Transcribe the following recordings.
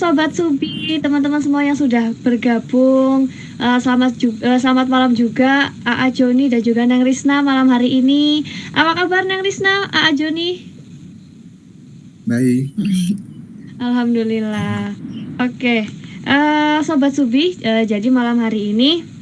Sobat Subi, teman-teman semua yang sudah bergabung. Selamat malam juga Aa Joni dan juga Neng Risna malam hari ini. Apa kabar Neng Risna, Aa Joni? Baik. Alhamdulillah. Oke, Sobat Subi, jadi malam hari ini,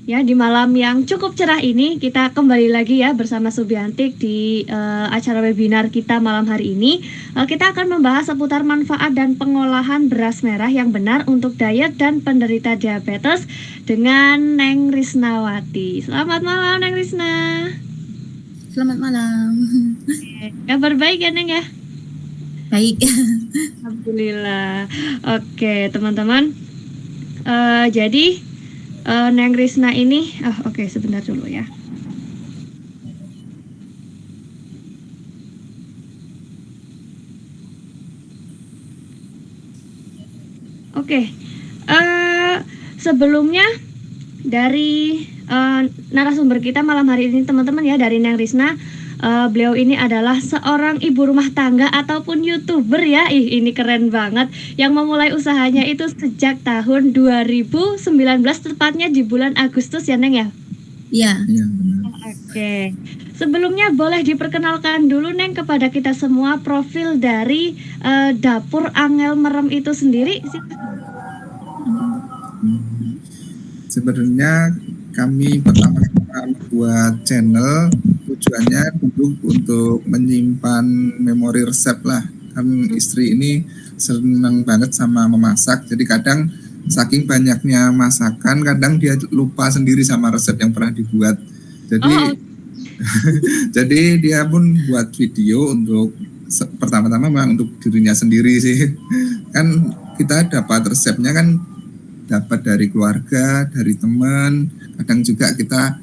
ya di malam yang cukup cerah ini kita kembali lagi ya bersama Subiantik di acara webinar kita malam hari ini. Kita akan membahas seputar manfaat dan pengolahan beras merah yang benar untuk diet dan penderita diabetes dengan Neng Risnawati. Selamat malam Neng Risna. Selamat malam. Kabar baik ya Neng ya? Baik. Alhamdulillah. Oke teman-teman, jadi Neng Risna ini, oke, sebentar dulu ya. Oke, sebelumnya dari narasumber kita malam hari ini teman-teman ya, dari Neng Risna. Beliau ini adalah seorang ibu rumah tangga ataupun YouTuber ya. Ini keren banget. Yang memulai usahanya itu sejak tahun 2019, tepatnya di bulan Agustus ya Neng ya? Iya. Iya, benar. Oke. Sebelumnya boleh diperkenalkan dulu Neng kepada kita semua profil dari Dapur Angel Merem itu sendiri. Sebenarnya kami pertama buat channel tujuannya dulu untuk menyimpan memori resep lah. Kan istri ini senang banget sama memasak, jadi kadang saking banyaknya masakan kadang dia lupa sendiri sama resep yang pernah dibuat. Jadi jadi dia pun buat video untuk pertama-tama memang untuk dirinya sendiri sih. Kan kita dapat resepnya kan dapat dari keluarga, dari teman, kadang juga kita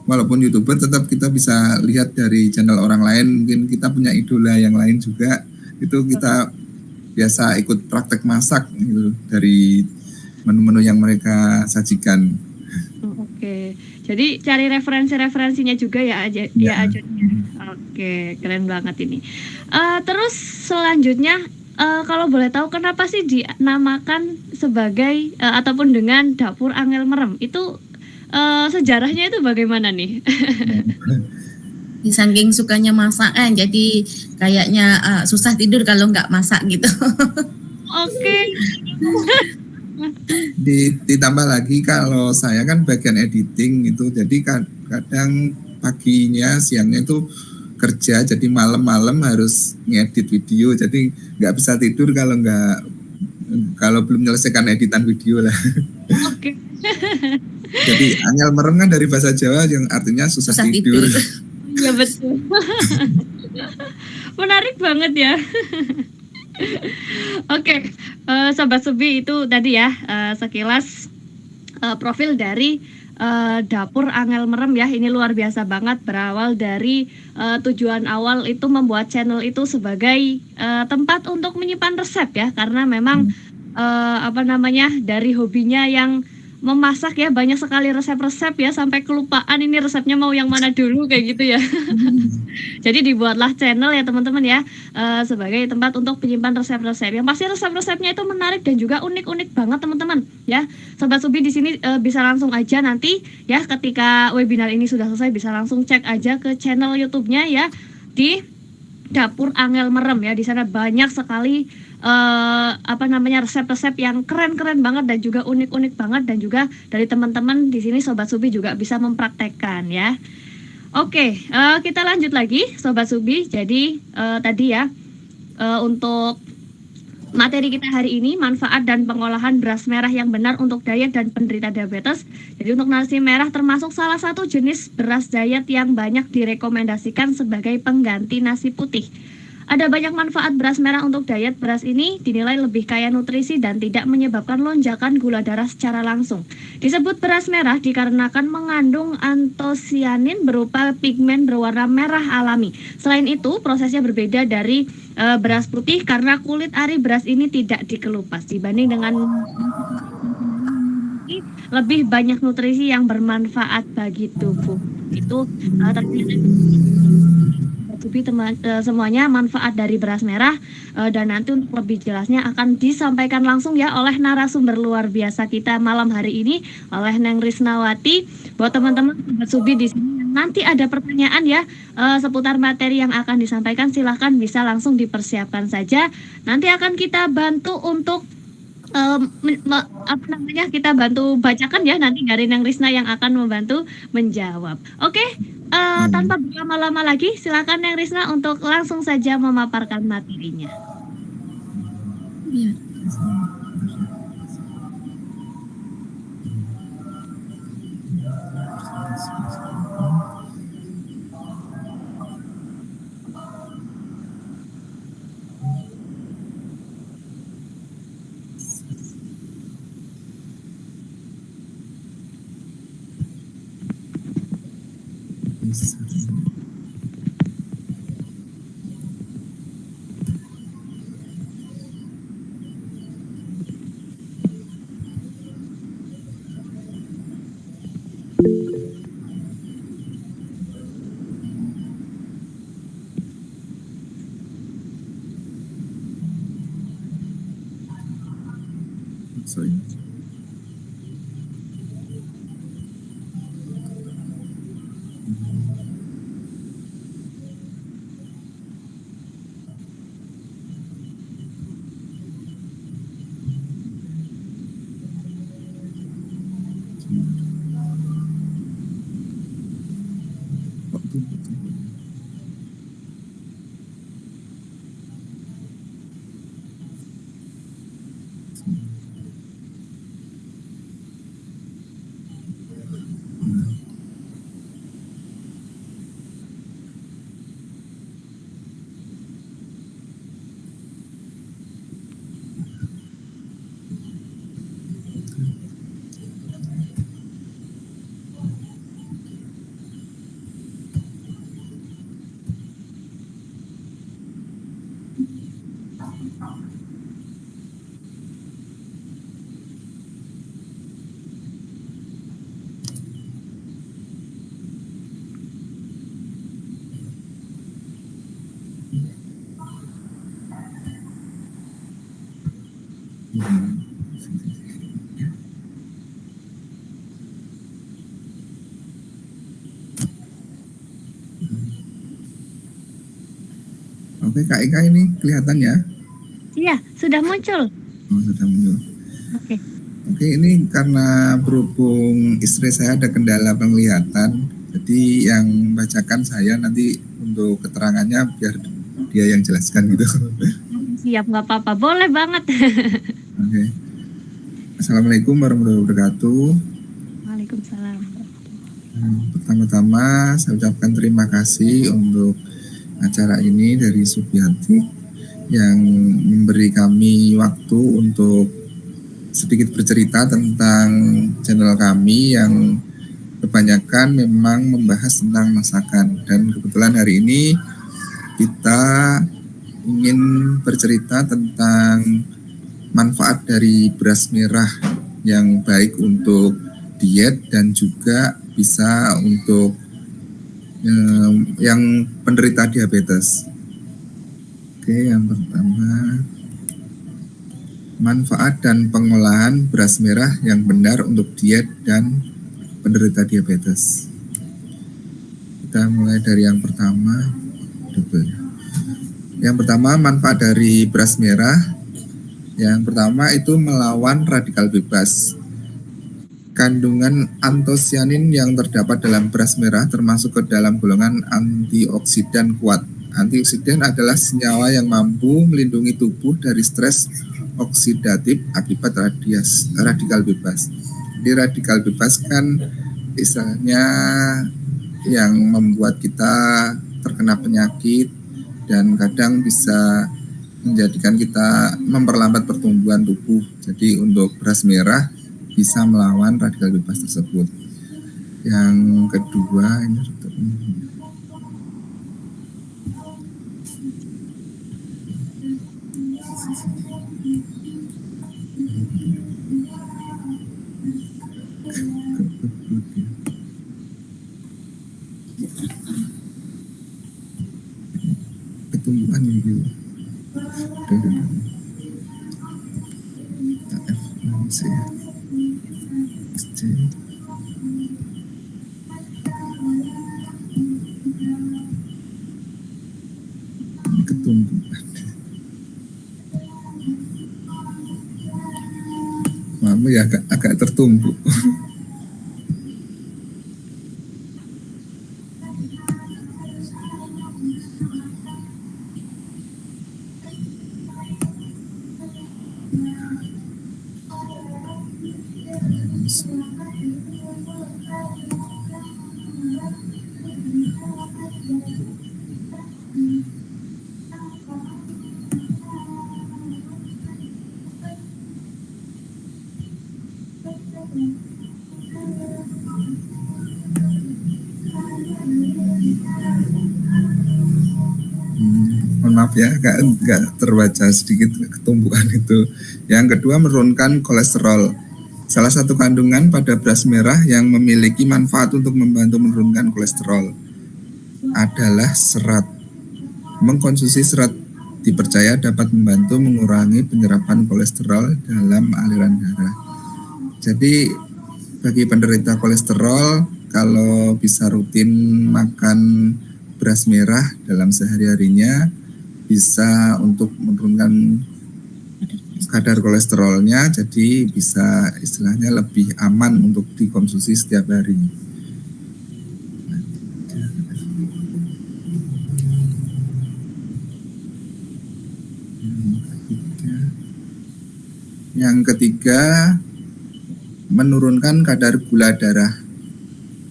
walaupun YouTuber tetap kita bisa lihat dari channel orang lain, mungkin kita punya idola yang lain juga, itu kita biasa ikut praktek masak gitu dari menu-menu yang mereka sajikan. Oke, jadi cari referensinya juga ya aja ya. Oke, keren banget ini. Terus selanjutnya, kalau boleh tahu kenapa sih dinamakan sebagai ataupun dengan Dapur Angel Merem itu? Sejarahnya itu bagaimana nih? Saking sukanya masak jadi kayaknya susah tidur kalau nggak masak gitu. Oke. Ditambah lagi kalau saya kan bagian editing itu, jadi kadang paginya siangnya itu kerja, jadi malam-malam harus ngedit video, jadi nggak bisa tidur kalau belum menyelesaikan editan video lah. Oke. Jadi Angel Merem kan dari bahasa Jawa yang artinya susah tidur. Iya betul. Menarik banget ya. Oke, Sobat Subi itu tadi ya sekilas profil dari Dapur Angel Merem ya. Ini luar biasa banget, berawal dari tujuan awal itu membuat channel itu sebagai tempat untuk menyimpan resep ya, karena memang dari hobinya yang memasak ya, banyak sekali resep-resep ya, sampai kelupaan ini resepnya mau yang mana dulu kayak gitu ya. Jadi dibuatlah channel ya teman-teman ya, sebagai tempat untuk menyimpan resep-resep. Yang pasti resep-resepnya itu menarik dan juga unik-unik banget teman-teman ya. Sobat Subi di sini bisa langsung aja nanti ya, ketika webinar ini sudah selesai bisa langsung cek aja ke channel YouTube-nya ya, di Dapur Angel Merem ya. Di sana banyak sekali resep-resep yang keren-keren banget dan juga unik-unik banget, dan juga dari teman-teman di sini Sobat Subi juga bisa mempraktekkan ya. Oke, kita lanjut lagi Sobat Subi. Jadi tadi ya untuk materi kita hari ini, manfaat dan pengolahan beras merah yang benar untuk diet dan penderita diabetes. Jadi untuk nasi merah termasuk salah satu jenis beras diet yang banyak direkomendasikan sebagai pengganti nasi putih. Ada banyak manfaat beras merah untuk diet. Beras ini dinilai lebih kaya nutrisi dan tidak menyebabkan lonjakan gula darah secara langsung. Disebut beras merah dikarenakan mengandung antosianin berupa pigmen berwarna merah alami. Selain itu, prosesnya berbeda dari beras putih karena kulit ari beras ini tidak dikelupas. Dibanding dengan lebih banyak nutrisi yang bermanfaat bagi tubuh. Itu ternyata Subi semuanya manfaat dari beras merah, dan nanti untuk lebih jelasnya akan disampaikan langsung ya oleh narasumber luar biasa kita malam hari ini, oleh Neng Risnawati. Buat teman-teman Sobat Subi di sini yang nanti ada pertanyaan ya seputar materi yang akan disampaikan, silahkan bisa langsung dipersiapkan saja. Nanti akan kita bantu untuk kita bantu bacakan ya, nanti dari Neng Risna yang akan membantu menjawab. Oke, tanpa berlama-lama lagi, silakan Neng Risna untuk langsung saja memaparkan materinya. Iya. Sorry. Oke, Kak Eka ini kelihatan ya? Iya, sudah muncul. Oh, sudah muncul. Oke. Oke, ini karena berhubung istri saya ada kendala penglihatan, jadi yang bacakan saya nanti untuk keterangannya biar dia yang jelaskan gitu. Siap, nggak apa-apa, boleh banget. Oke. Assalamualaikum warahmatullahi wabarakatuh. Waalaikumsalam. Pertama-tama saya ucapkan terima kasih untuk acara ini dari Subianti yang memberi kami waktu untuk sedikit bercerita tentang channel kami yang kebanyakan memang membahas tentang masakan, dan kebetulan hari ini kita ingin bercerita tentang manfaat dari beras merah yang baik untuk diet dan juga bisa untuk yang penderita diabetes. Oke, yang pertama, manfaat dan pengolahan beras merah yang benar untuk diet dan penderita diabetes. Kita mulai dari yang pertama. Yang pertama, manfaat dari beras merah. Yang pertama itu melawan radikal bebas. Kandungan antosianin yang terdapat dalam beras merah termasuk ke dalam golongan antioksidan kuat. Antioksidan adalah senyawa yang mampu melindungi tubuh dari stres oksidatif akibat radikal bebas. Di radikal bebas kan istilahnya yang membuat kita terkena penyakit dan kadang bisa menjadikan kita memperlambat pertumbuhan tubuh. Jadi untuk beras merah bisa melawan radikal bebas tersebut. Yang kedua ini tumbuhan gitu. Ketumbuhan. Maaf ya agak tertumbuk. Mohon maaf ya, agak terbaca sedikit ketumbuhan itu. Yang kedua, menurunkan kolesterol. Salah satu kandungan pada beras merah yang memiliki manfaat untuk membantu menurunkan kolesterol adalah serat. Mengkonsumsi serat dipercaya dapat membantu mengurangi penyerapan kolesterol dalam aliran darah. Jadi bagi penderita kolesterol, kalau bisa rutin makan beras merah dalam sehari-harinya, bisa untuk menurunkan kadar kolesterolnya, jadi bisa istilahnya lebih aman untuk dikonsumsi setiap hari. Yang ketiga, menurunkan kadar gula darah.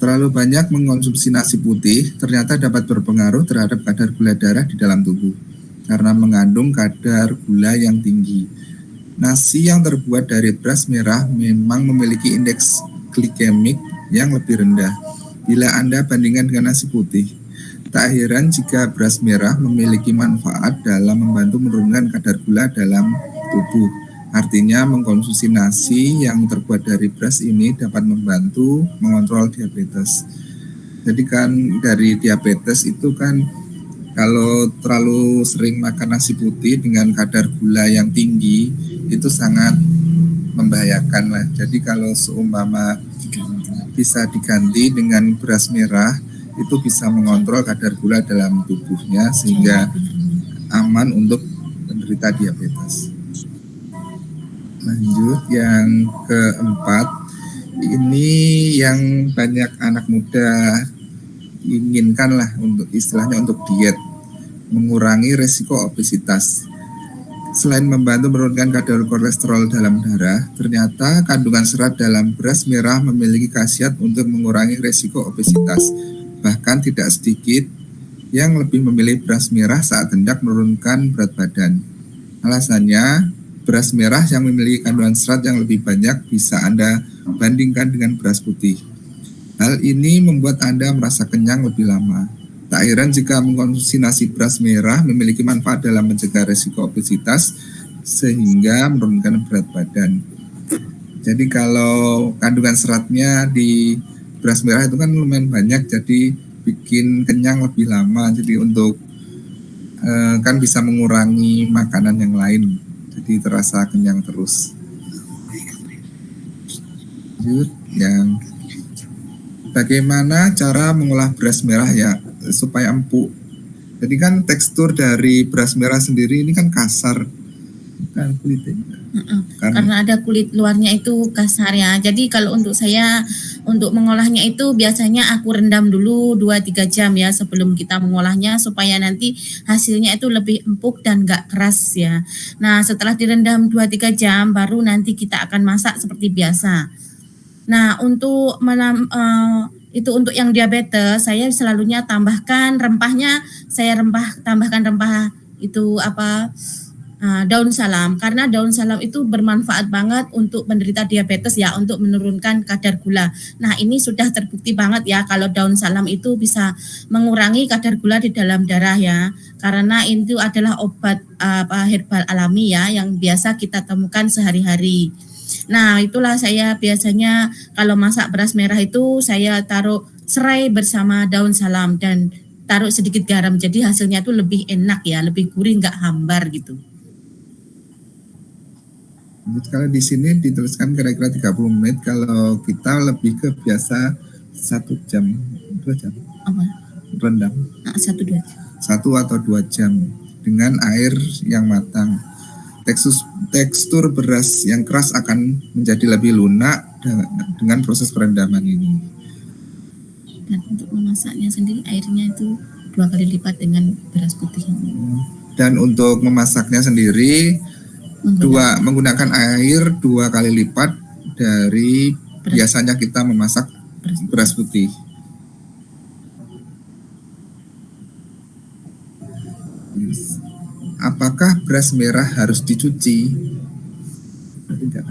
Terlalu banyak mengkonsumsi nasi putih ternyata dapat berpengaruh terhadap kadar gula darah di dalam tubuh karena mengandung kadar gula yang tinggi. Nasi yang terbuat dari beras merah memang memiliki indeks glikemik yang lebih rendah bila Anda bandingkan dengan nasi putih. Tak heran jika beras merah memiliki manfaat dalam membantu menurunkan kadar gula dalam tubuh. Artinya mengkonsumsi nasi yang terbuat dari beras ini dapat membantu mengontrol diabetes. Jadi kan dari diabetes itu kan kalau terlalu sering makan nasi putih dengan kadar gula yang tinggi itu sangat membahayakan lah. Jadi kalau seumpama bisa diganti dengan beras merah, itu bisa mengontrol kadar gula dalam tubuhnya sehingga aman untuk penderita diabetes. Lanjut yang keempat, ini yang banyak anak muda inginkan lah untuk istilahnya untuk diet, mengurangi resiko obesitas. Selain membantu menurunkan kadar kolesterol dalam darah, ternyata kandungan serat dalam beras merah memiliki khasiat untuk mengurangi resiko obesitas. Bahkan tidak sedikit yang lebih memilih beras merah saat hendak menurunkan berat badan. Alasannya, beras merah yang memiliki kandungan serat yang lebih banyak bisa Anda bandingkan dengan beras putih. Hal ini membuat Anda merasa kenyang lebih lama. Tak heran jika mengkonsumsi nasi beras merah memiliki manfaat dalam mencegah risiko obesitas sehingga menurunkan berat badan. Jadi kalau kandungan seratnya di beras merah itu kan lumayan banyak, jadi bikin kenyang lebih lama. Jadi untuk kan bisa mengurangi makanan yang lain. Jadi terasa kenyang terus. Yang bagaimana cara mengolah beras merah ya supaya empuk. Jadi kan tekstur dari beras merah sendiri ini kan kasar, kan kulitnya. Karena ada kulit luarnya itu kasar ya. Jadi kalau untuk saya untuk mengolahnya itu biasanya aku rendam dulu 2-3 jam ya sebelum kita mengolahnya supaya nanti hasilnya itu lebih empuk dan gak keras ya. Nah setelah direndam 2-3 jam baru nanti kita akan masak seperti biasa. Nah untuk itu untuk yang diabetes saya selalunya tambahkan rempahnya, saya tambahkan rempah itu daun salam, karena daun salam itu bermanfaat banget untuk penderita diabetes ya, untuk menurunkan kadar gula. Nah ini sudah terbukti banget ya kalau daun salam itu bisa mengurangi kadar gula di dalam darah ya, karena itu adalah obat herbal alami ya yang biasa kita temukan sehari-hari. Nah itulah saya biasanya kalau masak beras merah itu saya taruh serai bersama daun salam dan taruh sedikit garam, jadi hasilnya tuh lebih enak ya, lebih gurih, nggak hambar gitu. Kalau di sini dituliskan kira-kira 30 menit, kalau kita lebih ke biasa 1 jam, 2 jam Apa? rendam. 1-2 jam. 1 atau 2 jam dengan air yang matang. Tekstur beras yang keras akan menjadi lebih lunak dengan proses perendaman ini. Dan untuk memasaknya sendiri airnya itu 2 kali lipat dengan beras putih. Dan untuk memasaknya sendiri menggunakan air 2 kali lipat dari biasanya kita memasak beras putih. Apakah beras merah harus dicuci? Tidak.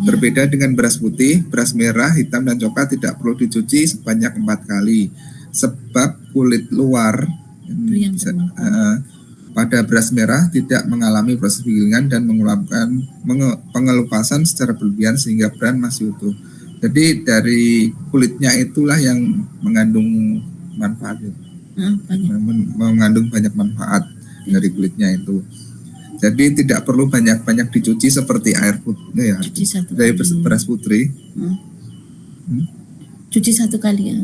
Berbeda dengan beras putih, beras merah, hitam, dan coklat tidak perlu dicuci sebanyak 4 kali. Sebab kulit luar pada beras merah tidak mengalami proses penggilingan dan mengeluarkan pengelupasan secara berlebihan sehingga bran masih utuh. Jadi dari kulitnya itulah yang mengandung manfaat, mengandung banyak manfaat dari kulitnya itu. Jadi tidak perlu banyak-banyak dicuci seperti air putih ya, dari beras putih. Cuci 1 kali ya.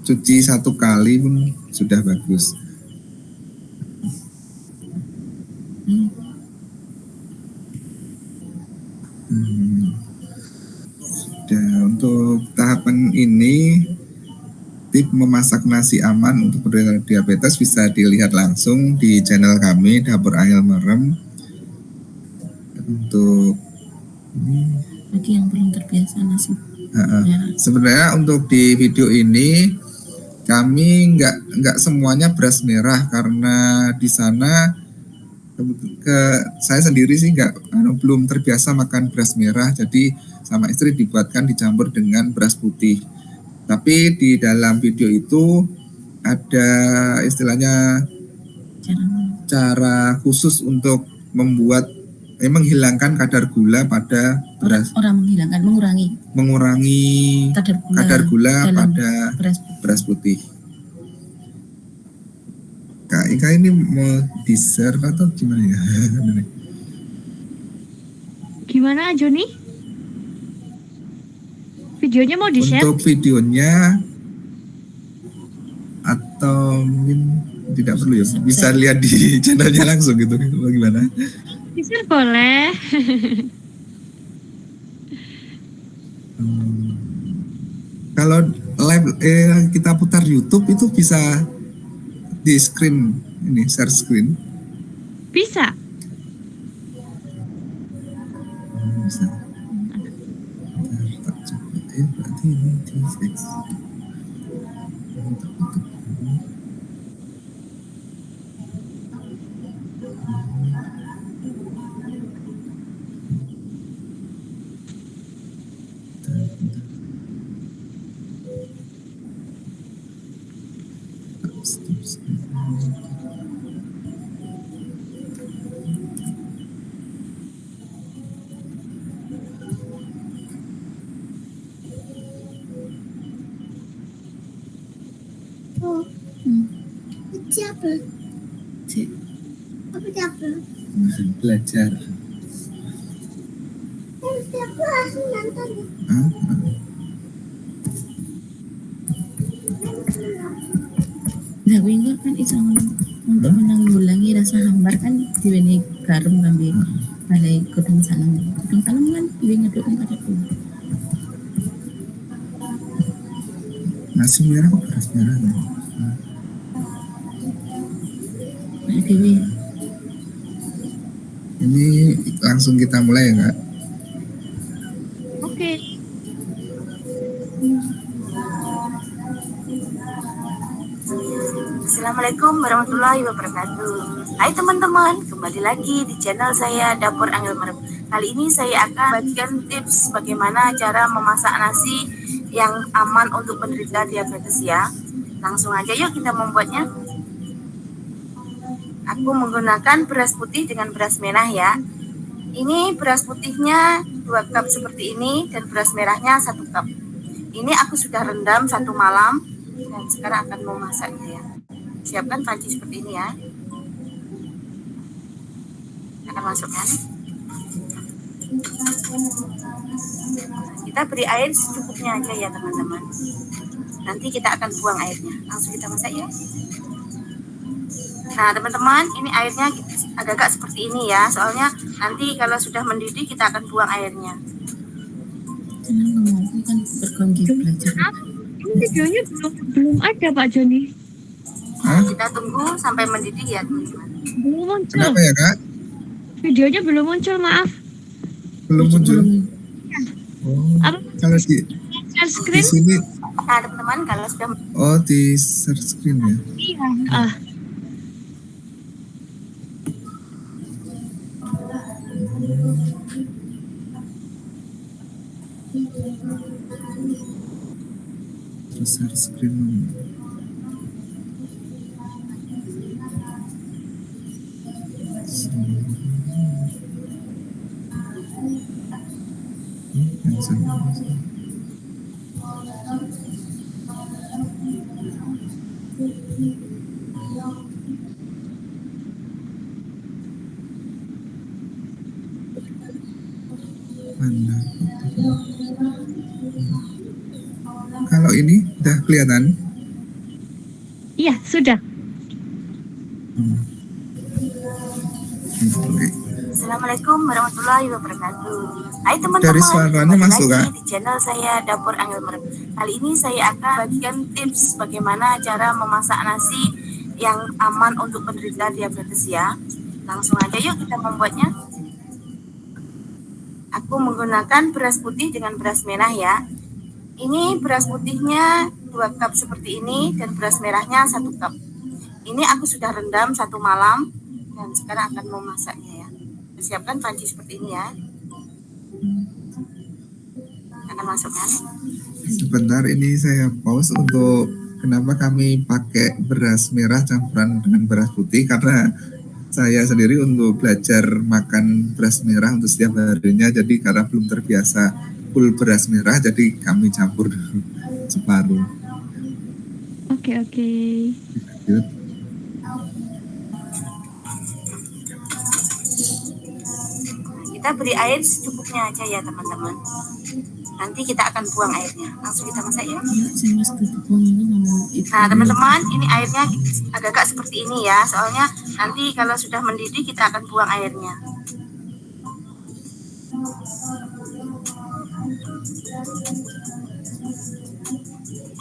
Cuci 1 kali pun sudah bagus. Untuk tahapan ini, tip memasak nasi aman untuk penderita diabetes bisa dilihat langsung di channel kami Dapur Angel Merem. Untuk bagi yang belum terbiasa nasi. Sebenarnya untuk di video ini kami nggak semuanya beras merah, karena di sana saya sendiri sih belum terbiasa makan beras merah, jadi sama istri dibuatkan dicampur dengan beras putih. Tapi di dalam video itu ada istilahnya cara khusus untuk membuat menghilangkan kadar gula pada beras. Mengurangi kadar gula pada beras putih. Kak Ika ini mau di-share atau gimana ya? Gimana Joni? Videonya mau di-share? Untuk videonya atau mungkin tidak perlu ya? Bisa lihat di channelnya langsung gitu, bagaimana? Di-share boleh. Kalau live kita putar YouTube itu bisa di screen ini, share screen. Bisa. Bisa. Berarti ini di belajar. Nah, wingi kan iso untuk menanggulangi rasa hambar kan diweni garam ngambil balai godong salam. Godong salam kan wingi ngeduk pada tuh. Nasi merah kok beras merah? Nah, Dewi. Ini langsung kita mulai ya, Kak? Oke. Assalamualaikum warahmatullahi wabarakatuh. Hai teman-teman, kembali lagi di channel saya Dapur Angel Merem. Kali ini saya akan bagikan tips bagaimana cara memasak nasi yang aman untuk penderita diabetes ya. Langsung aja yuk kita membuatnya. Aku menggunakan beras putih dengan beras merah ya. Ini beras putihnya 2 cup seperti ini dan beras merahnya 1 cup. Ini aku sudah rendam 1 malam dan sekarang akan memasaknya ya. Siapkan panci seperti ini ya. Akan masukkan. Kita beri air secukupnya aja ya teman-teman. Nanti kita akan buang airnya. Langsung kita masak ya. Nah teman-teman, ini airnya agak-agak seperti ini ya. Soalnya nanti kalau sudah mendidih kita akan buang airnya. Kenapa kan bergonggi belajar? Ini videonya belum ada Pak Joni. Nah, kita tunggu sampai mendidih ya teman-teman. Belum muncul. Kenapa ya Kak? Videonya belum muncul, maaf. Belum muncul. Oh, Apa? kalau di Share screen? sini, Nah teman-teman, kalau sudah oh di share screen ya. Iya. Terus share screen. Mana? Kalau ini udah kelihatan? Iya, sudah. Oke. Assalamualaikum warahmatullahi wabarakatuh. Hai teman-teman, Dari suaranya kembali masuk, lagi Kak? di channel saya Dapur Angel Merem. Kali ini saya akan bagikan tips bagaimana cara memasak nasi yang aman untuk penderita diabetes ya. Langsung aja yuk kita membuatnya. Aku menggunakan beras putih dengan beras merah ya. Ini beras putihnya 2 cup seperti ini dan beras merahnya 1 cup. Ini aku sudah rendam 1 malam dan sekarang akan memasaknya ya. Siapkan panci seperti ini ya. Akan masukkan. Sebentar, ini saya pause untuk kenapa kami pakai beras merah campuran dengan beras putih, karena saya sendiri untuk belajar makan beras merah untuk setiap harinya, jadi karena belum terbiasa full beras merah, jadi kami campur dulu separuh. Oke. Lanjut. Kita beri air secukupnya aja ya teman-teman. Nanti kita akan buang airnya. Langsung kita masak ya. Saya mas tutup ini ngomong itu. Nah teman-teman, ini airnya agak-agak seperti ini ya. Soalnya nanti kalau sudah mendidih kita akan buang airnya.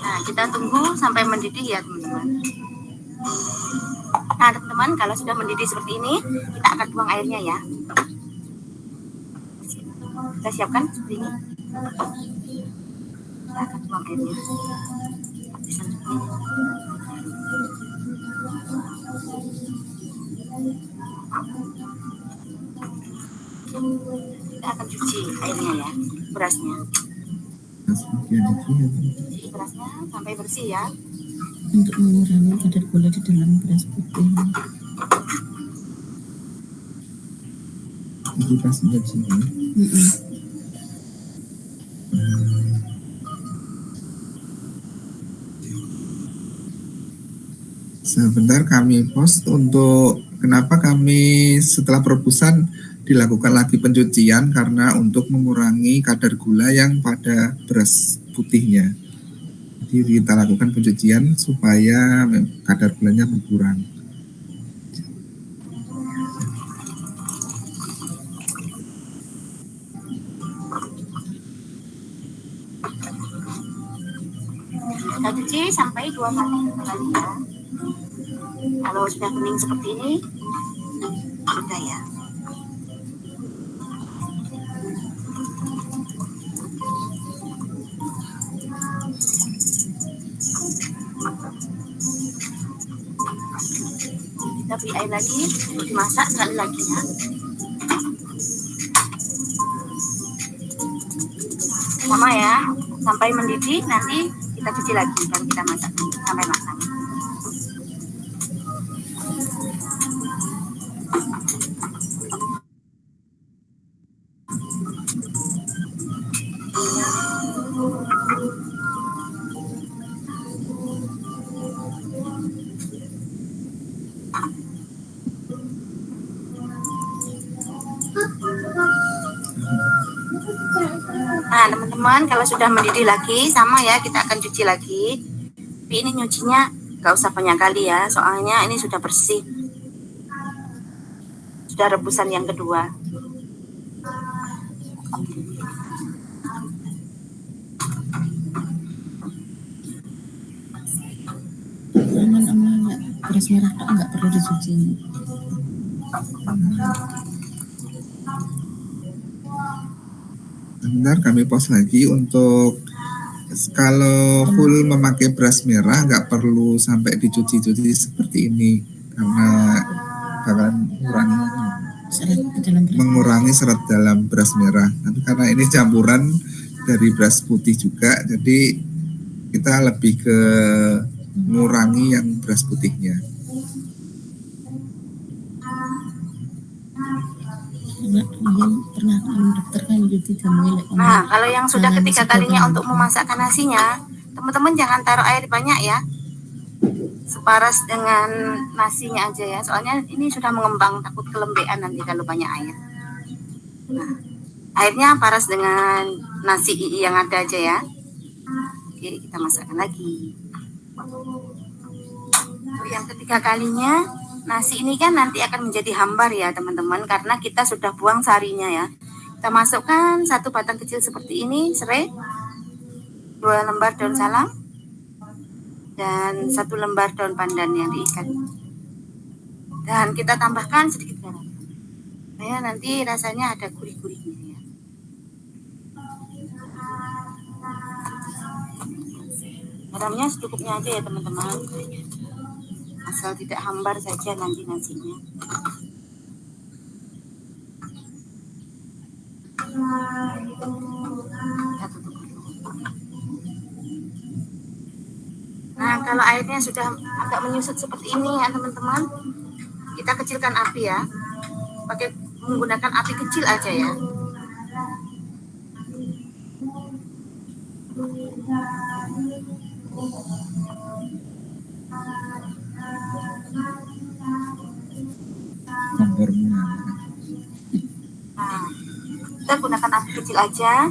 Nah kita tunggu sampai mendidih ya teman-teman. Nah teman-teman, kalau sudah mendidih seperti ini kita akan buang airnya ya. Kita siapkan seperti ini. Kita akan buang airnya. Kita akan cuci airnya ya, berasnya. Cuci berasnya sampai bersih ya. Untuk mengurangi kadar gula di dalam beras putih. Itu pas bersih. Sebentar, kami post untuk kenapa kami setelah perebusan dilakukan lagi pencucian, karena untuk mengurangi kadar gula yang pada beras putihnya. Jadi kita lakukan pencucian supaya kadar gulanya berkurang. Kita cuci sampai 2 kali ya. Kalau sudah kuning seperti ini, sudah ya. Kita beri air lagi untuk dimasak sekali lagi ya. Sama ya, sampai mendidih, nanti kita cuci lagi dan kita masak sampai matang. teman-teman, kalau sudah mendidih lagi sama ya, kita akan cuci lagi. Tapi ini nyucinya nggak usah banyak kali ya, soalnya ini sudah bersih. Sudah rebusan yang kedua. Aman-aman, beras merah kok nggak perlu dicuci. Bentar, kami pause lagi untuk kalau full memakai beras merah nggak perlu sampai dicuci-cuci seperti ini karena bakalan mengurangi serat dalam beras merah. Tapi karena ini campuran dari beras putih juga, jadi kita lebih ke mengurangi yang beras putihnya. Nah, kalau yang sudah ketiga kalinya untuk memasakkan nasinya, teman-teman jangan taruh air banyak ya. Separas dengan nasinya aja ya, soalnya ini sudah mengembang, takut kelembean nanti kalau banyak air. Nah, airnya paras dengan nasi yang ada aja ya. Oke, kita masakkan lagi. Yang ketiga kalinya, nasi ini kan nanti akan menjadi hambar ya teman-teman, karena kita sudah buang sarinya ya. Kita masukkan 1 batang kecil seperti ini, serai, 2 lembar daun salam, dan 1 lembar daun pandan yang diikat. Dan kita tambahkan sedikit garam. Nah, nanti rasanya ada gurih-gurihnya ya. Garamnya secukupnya aja ya teman-teman. Asal tidak hambar saja nanti nasinya. Kita tutup dulu. Nah, kalau airnya sudah agak menyusut seperti ini ya teman-teman, kita kecilkan api ya. Pakai menggunakan api kecil aja ya. Nah, kita gunakan api kecil aja.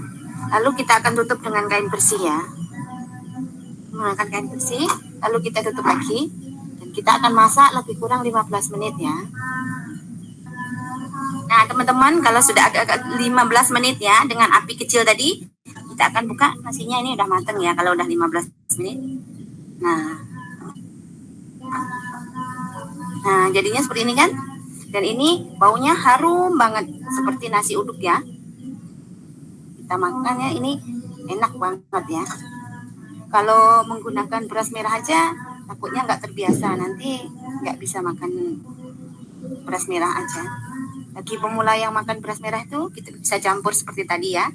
Lalu kita akan tutup dengan kain bersih ya. Menggunakan kain bersih, lalu kita tutup lagi. Dan kita akan masak lebih kurang 15 menit ya. Nah teman-teman, kalau sudah agak 15 menit ya, dengan api kecil tadi, kita akan buka nasinya. Ini udah mateng ya, kalau udah 15 menit. Nah jadinya seperti ini kan. Dan ini baunya harum banget, seperti nasi uduk ya. Kita makan ya, ini enak banget ya. Kalau menggunakan beras merah aja, takutnya nggak terbiasa, nanti nggak bisa makan beras merah aja. Bagi pemula yang makan beras merah itu, kita bisa campur seperti tadi ya.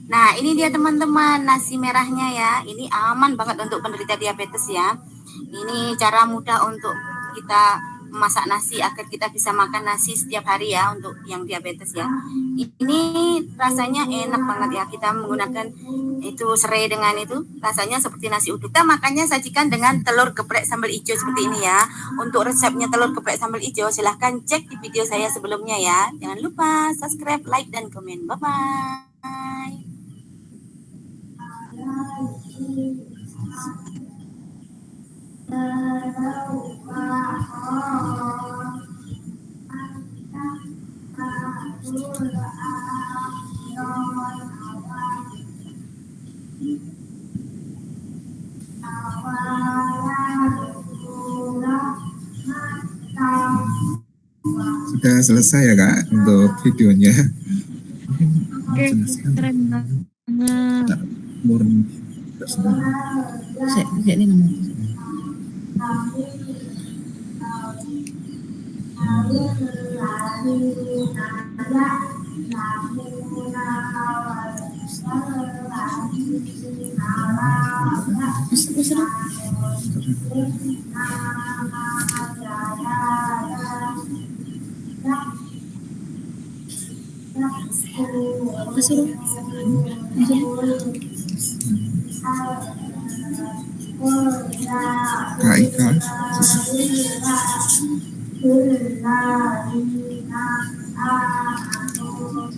Nah ini dia teman-teman, nasi merahnya ya. Ini aman banget untuk penderita diabetes ya. Ini cara mudah untuk kita memasak nasi agar kita bisa makan nasi setiap hari ya, untuk yang diabetes ya. Ini rasanya enak banget ya, kita menggunakan itu serai dengan itu, rasanya seperti nasi uduk. Kita makannya sajikan dengan telur geprek sambal hijau seperti ini ya. Untuk resepnya telur geprek sambal hijau silahkan cek di video saya sebelumnya ya. Jangan lupa subscribe, like, dan komen. Bye-bye. Sudah selesai ya Kak untuk videonya. Oke, keren banget. Murni. Ini nomor. Kak Ika. Dilanjut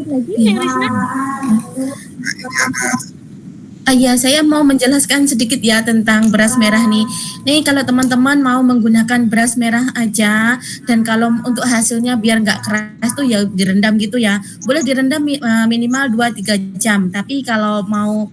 lagi, Neng Risna. Iya, saya mau menjelaskan sedikit ya tentang beras merah nih. Nih kalau teman-teman mau menggunakan beras merah aja dan kalau untuk hasilnya biar nggak keras tuh ya direndam gitu ya. Boleh direndam minimal 2-3 jam. Tapi kalau mau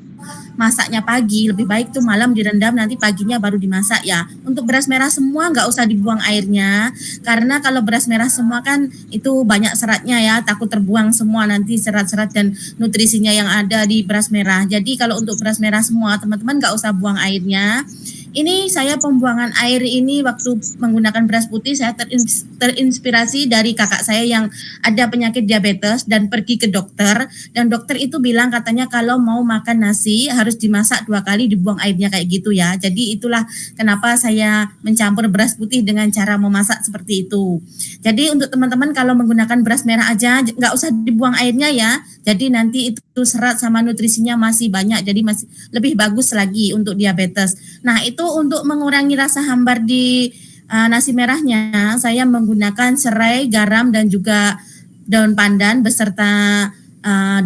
masaknya pagi, lebih baik tuh malam direndam nanti paginya baru dimasak ya. Untuk beras merah semua nggak usah dibuang airnya karena kalau beras merah semua kan itu banyak seratnya ya, takut terbuang semua nanti serat-serat dan nutrisinya yang ada di beras merah. Jadi kalau untuk beras merah semua teman-teman nggak usah buang airnya. Ini saya pembuangan air ini waktu menggunakan beras putih saya terinspirasi dari kakak saya yang ada penyakit diabetes dan pergi ke dokter dan dokter itu bilang katanya kalau mau makan nasi harus dimasak 2 kali dibuang airnya kayak gitu ya. Jadi itulah kenapa saya mencampur beras putih dengan cara memasak seperti itu. Jadi untuk teman-teman kalau menggunakan beras merah aja nggak usah dibuang airnya ya. Jadi nanti itu serat sama nutrisinya masih banyak jadi masih lebih bagus lagi untuk diabetes. Nah itu untuk mengurangi rasa hambar di nasi merahnya saya menggunakan serai, garam dan juga daun pandan beserta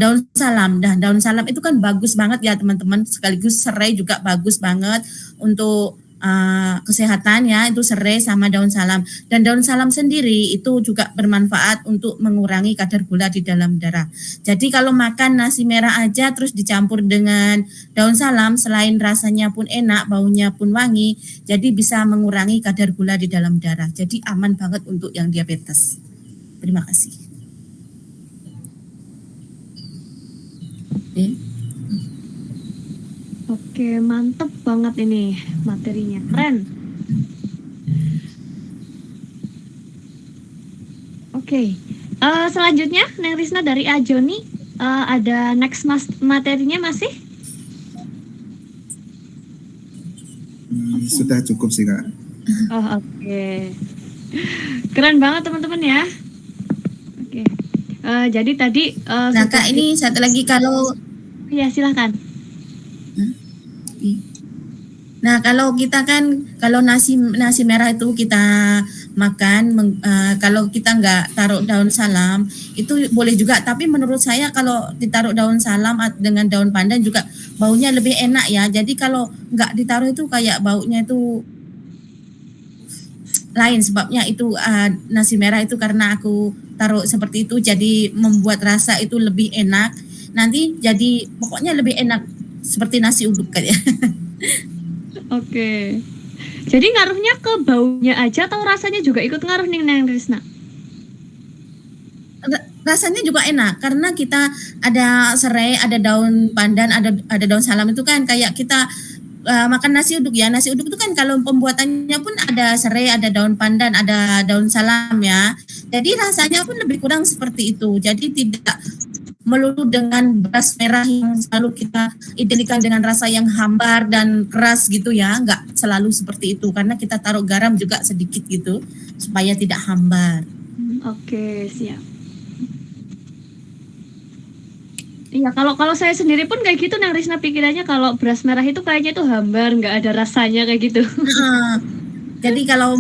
daun salam. Dan daun salam itu kan bagus banget ya teman-teman, sekaligus serai juga bagus banget untuk kesehatan ya, itu serai sama daun salam. Dan daun salam sendiri itu juga bermanfaat untuk mengurangi kadar gula di dalam darah. Jadi kalau makan nasi merah aja terus dicampur dengan daun salam, selain rasanya pun enak, baunya pun wangi, jadi bisa mengurangi kadar gula di dalam darah. Jadi aman banget untuk yang diabetes. Terima kasih. Oke, mantep banget ini materinya, keren. Oke, selanjutnya Neng Risna dari Ajoni, ada next materinya masih? Sudah cukup sih Kak. Oh oke, keren banget teman-teman ya. Oke, jadi tadi. Nah Kak ini satu lagi kalau. Ya silahkan. Nah kalau kita kan kalau nasi merah itu kita makan kalau kita nggak taruh daun salam itu boleh juga, tapi menurut saya kalau ditaruh daun salam dengan daun pandan juga baunya lebih enak ya. Jadi kalau nggak ditaruh itu kayak baunya itu lain, sebabnya itu nasi merah itu karena aku taruh seperti itu jadi membuat rasa itu lebih enak. Nanti jadi pokoknya lebih enak seperti nasi uduk kayak. Oke. Jadi ngaruhnya ke baunya aja atau rasanya juga ikut ngaruh nih Neng Risna? Rasanya juga enak karena kita ada serai, ada daun pandan, ada daun salam itu kan kayak kita makan nasi uduk ya. Nasi uduk itu kan kalau pembuatannya pun ada serai, ada daun pandan, ada daun salam ya. Jadi rasanya pun lebih kurang seperti itu. Jadi tidak melulu dengan beras merah yang selalu kita identikan dengan rasa yang hambar dan keras gitu ya, nggak selalu seperti itu karena kita taruh garam juga sedikit gitu supaya tidak hambar. Oke, siap. Iya, kalau saya sendiri pun kayak gitu Neng Risna, pikirannya kalau beras merah itu kayaknya itu hambar, nggak ada rasanya kayak gitu. Jadi kalau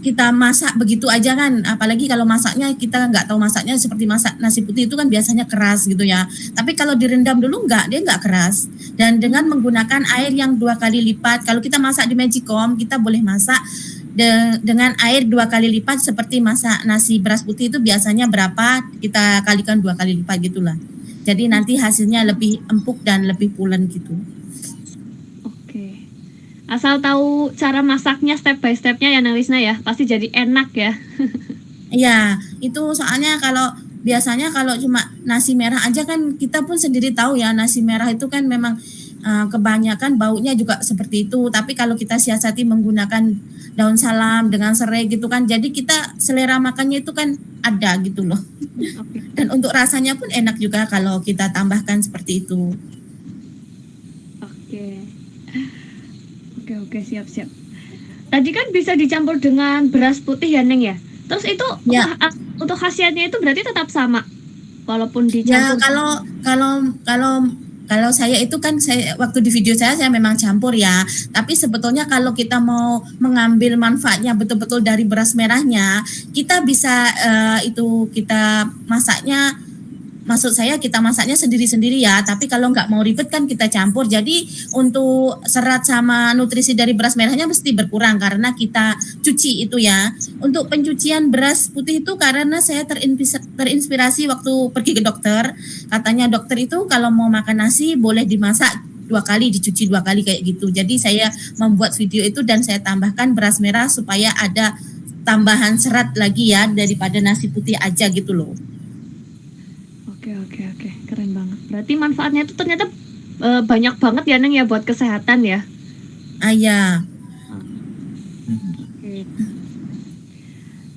kita masak begitu aja kan, apalagi kalau masaknya kita nggak tahu masaknya seperti masak nasi putih itu kan biasanya keras gitu ya. Tapi kalau direndam dulu dia nggak keras. Dan dengan menggunakan air yang 2 kali lipat, kalau kita masak di Magicom kita boleh masak dengan air 2 kali lipat seperti masak nasi beras putih itu biasanya berapa kita kalikan 2 kali lipat gitulah. Jadi nanti hasilnya lebih empuk dan lebih pulen gitu. Asal tahu cara masaknya step by stepnya ya Neng Risna ya, pasti jadi enak ya. Iya, itu soalnya kalau biasanya kalau cuma nasi merah aja kan kita pun sendiri tahu ya nasi merah itu kan memang kebanyakan baunya juga seperti itu. Tapi kalau kita siasati menggunakan daun salam dengan serai gitu kan, jadi kita selera makannya itu kan ada gitu loh. Dan untuk rasanya pun enak juga kalau kita tambahkan seperti itu. Oke, siap. tadi kan bisa dicampur dengan beras putih ya Neng ya. Terus itu Ya. untuk khasiatnya itu berarti tetap sama walaupun Ya, dicampur. kalau saya itu kan saya waktu di video saya memang campur ya. Tapi sebetulnya kalau kita mau mengambil manfaatnya betul-betul dari beras merahnya, kita bisa itu kita masaknya. Maksud saya kita masaknya sendiri-sendiri ya, tapi kalau nggak mau ribet kan kita campur. Jadi untuk serat sama nutrisi dari beras merahnya mesti berkurang karena kita cuci itu ya. Untuk pencucian beras putih itu karena saya terinspirasi waktu pergi ke dokter. Katanya dokter itu kalau mau makan nasi boleh dimasak 2 kali, dicuci 2 kali kayak gitu. Jadi saya membuat video itu dan saya tambahkan beras merah supaya ada tambahan serat lagi ya daripada nasi putih aja gitu loh. Oke, keren banget. Berarti manfaatnya itu ternyata banyak banget ya Neng ya buat kesehatan ya. Ya. Oke.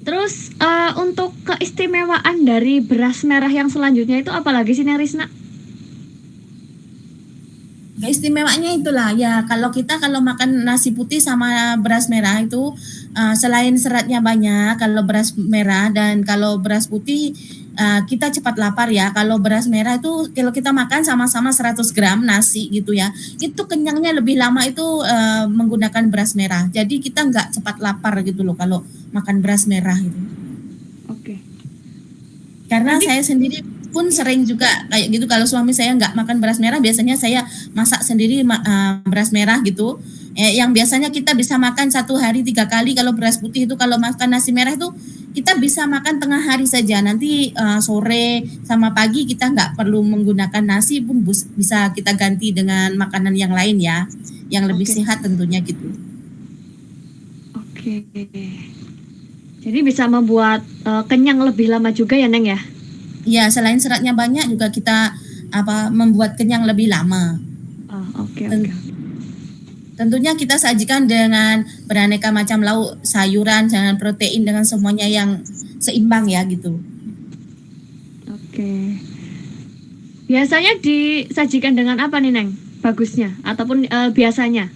Terus untuk keistimewaan dari beras merah yang selanjutnya itu apa lagi sih Neng Risna? Keistimewaannya itulah ya kalau makan nasi putih sama beras merah itu selain seratnya banyak kalau beras merah dan kalau beras putih kita cepat lapar ya. Kalau beras merah itu kalau kita makan sama-sama 100 gram nasi gitu ya, itu kenyangnya lebih lama itu menggunakan beras merah. Jadi kita nggak cepat lapar gitu loh kalau makan beras merah itu. Oke. Karena saya sendiri pun sering juga kayak gitu kalau suami saya nggak makan beras merah biasanya saya masak sendiri beras merah gitu. Yang biasanya kita bisa makan 1 hari 3 kali, kalau beras putih itu kalau makan nasi merah itu kita bisa makan tengah hari saja, nanti sore sama pagi kita nggak perlu menggunakan nasi pun bisa kita ganti dengan makanan yang lain ya, yang lebih Oke. sehat tentunya gitu. Oke. Jadi bisa membuat kenyang lebih lama juga ya Neng ya. Ya selain seratnya banyak juga kita membuat kenyang lebih lama. Oke. Tentunya kita sajikan dengan beraneka macam lauk, sayuran, dengan protein, dengan semuanya yang seimbang ya gitu. Oke. Biasanya disajikan dengan apa nih Neng? Bagusnya ataupun biasanya?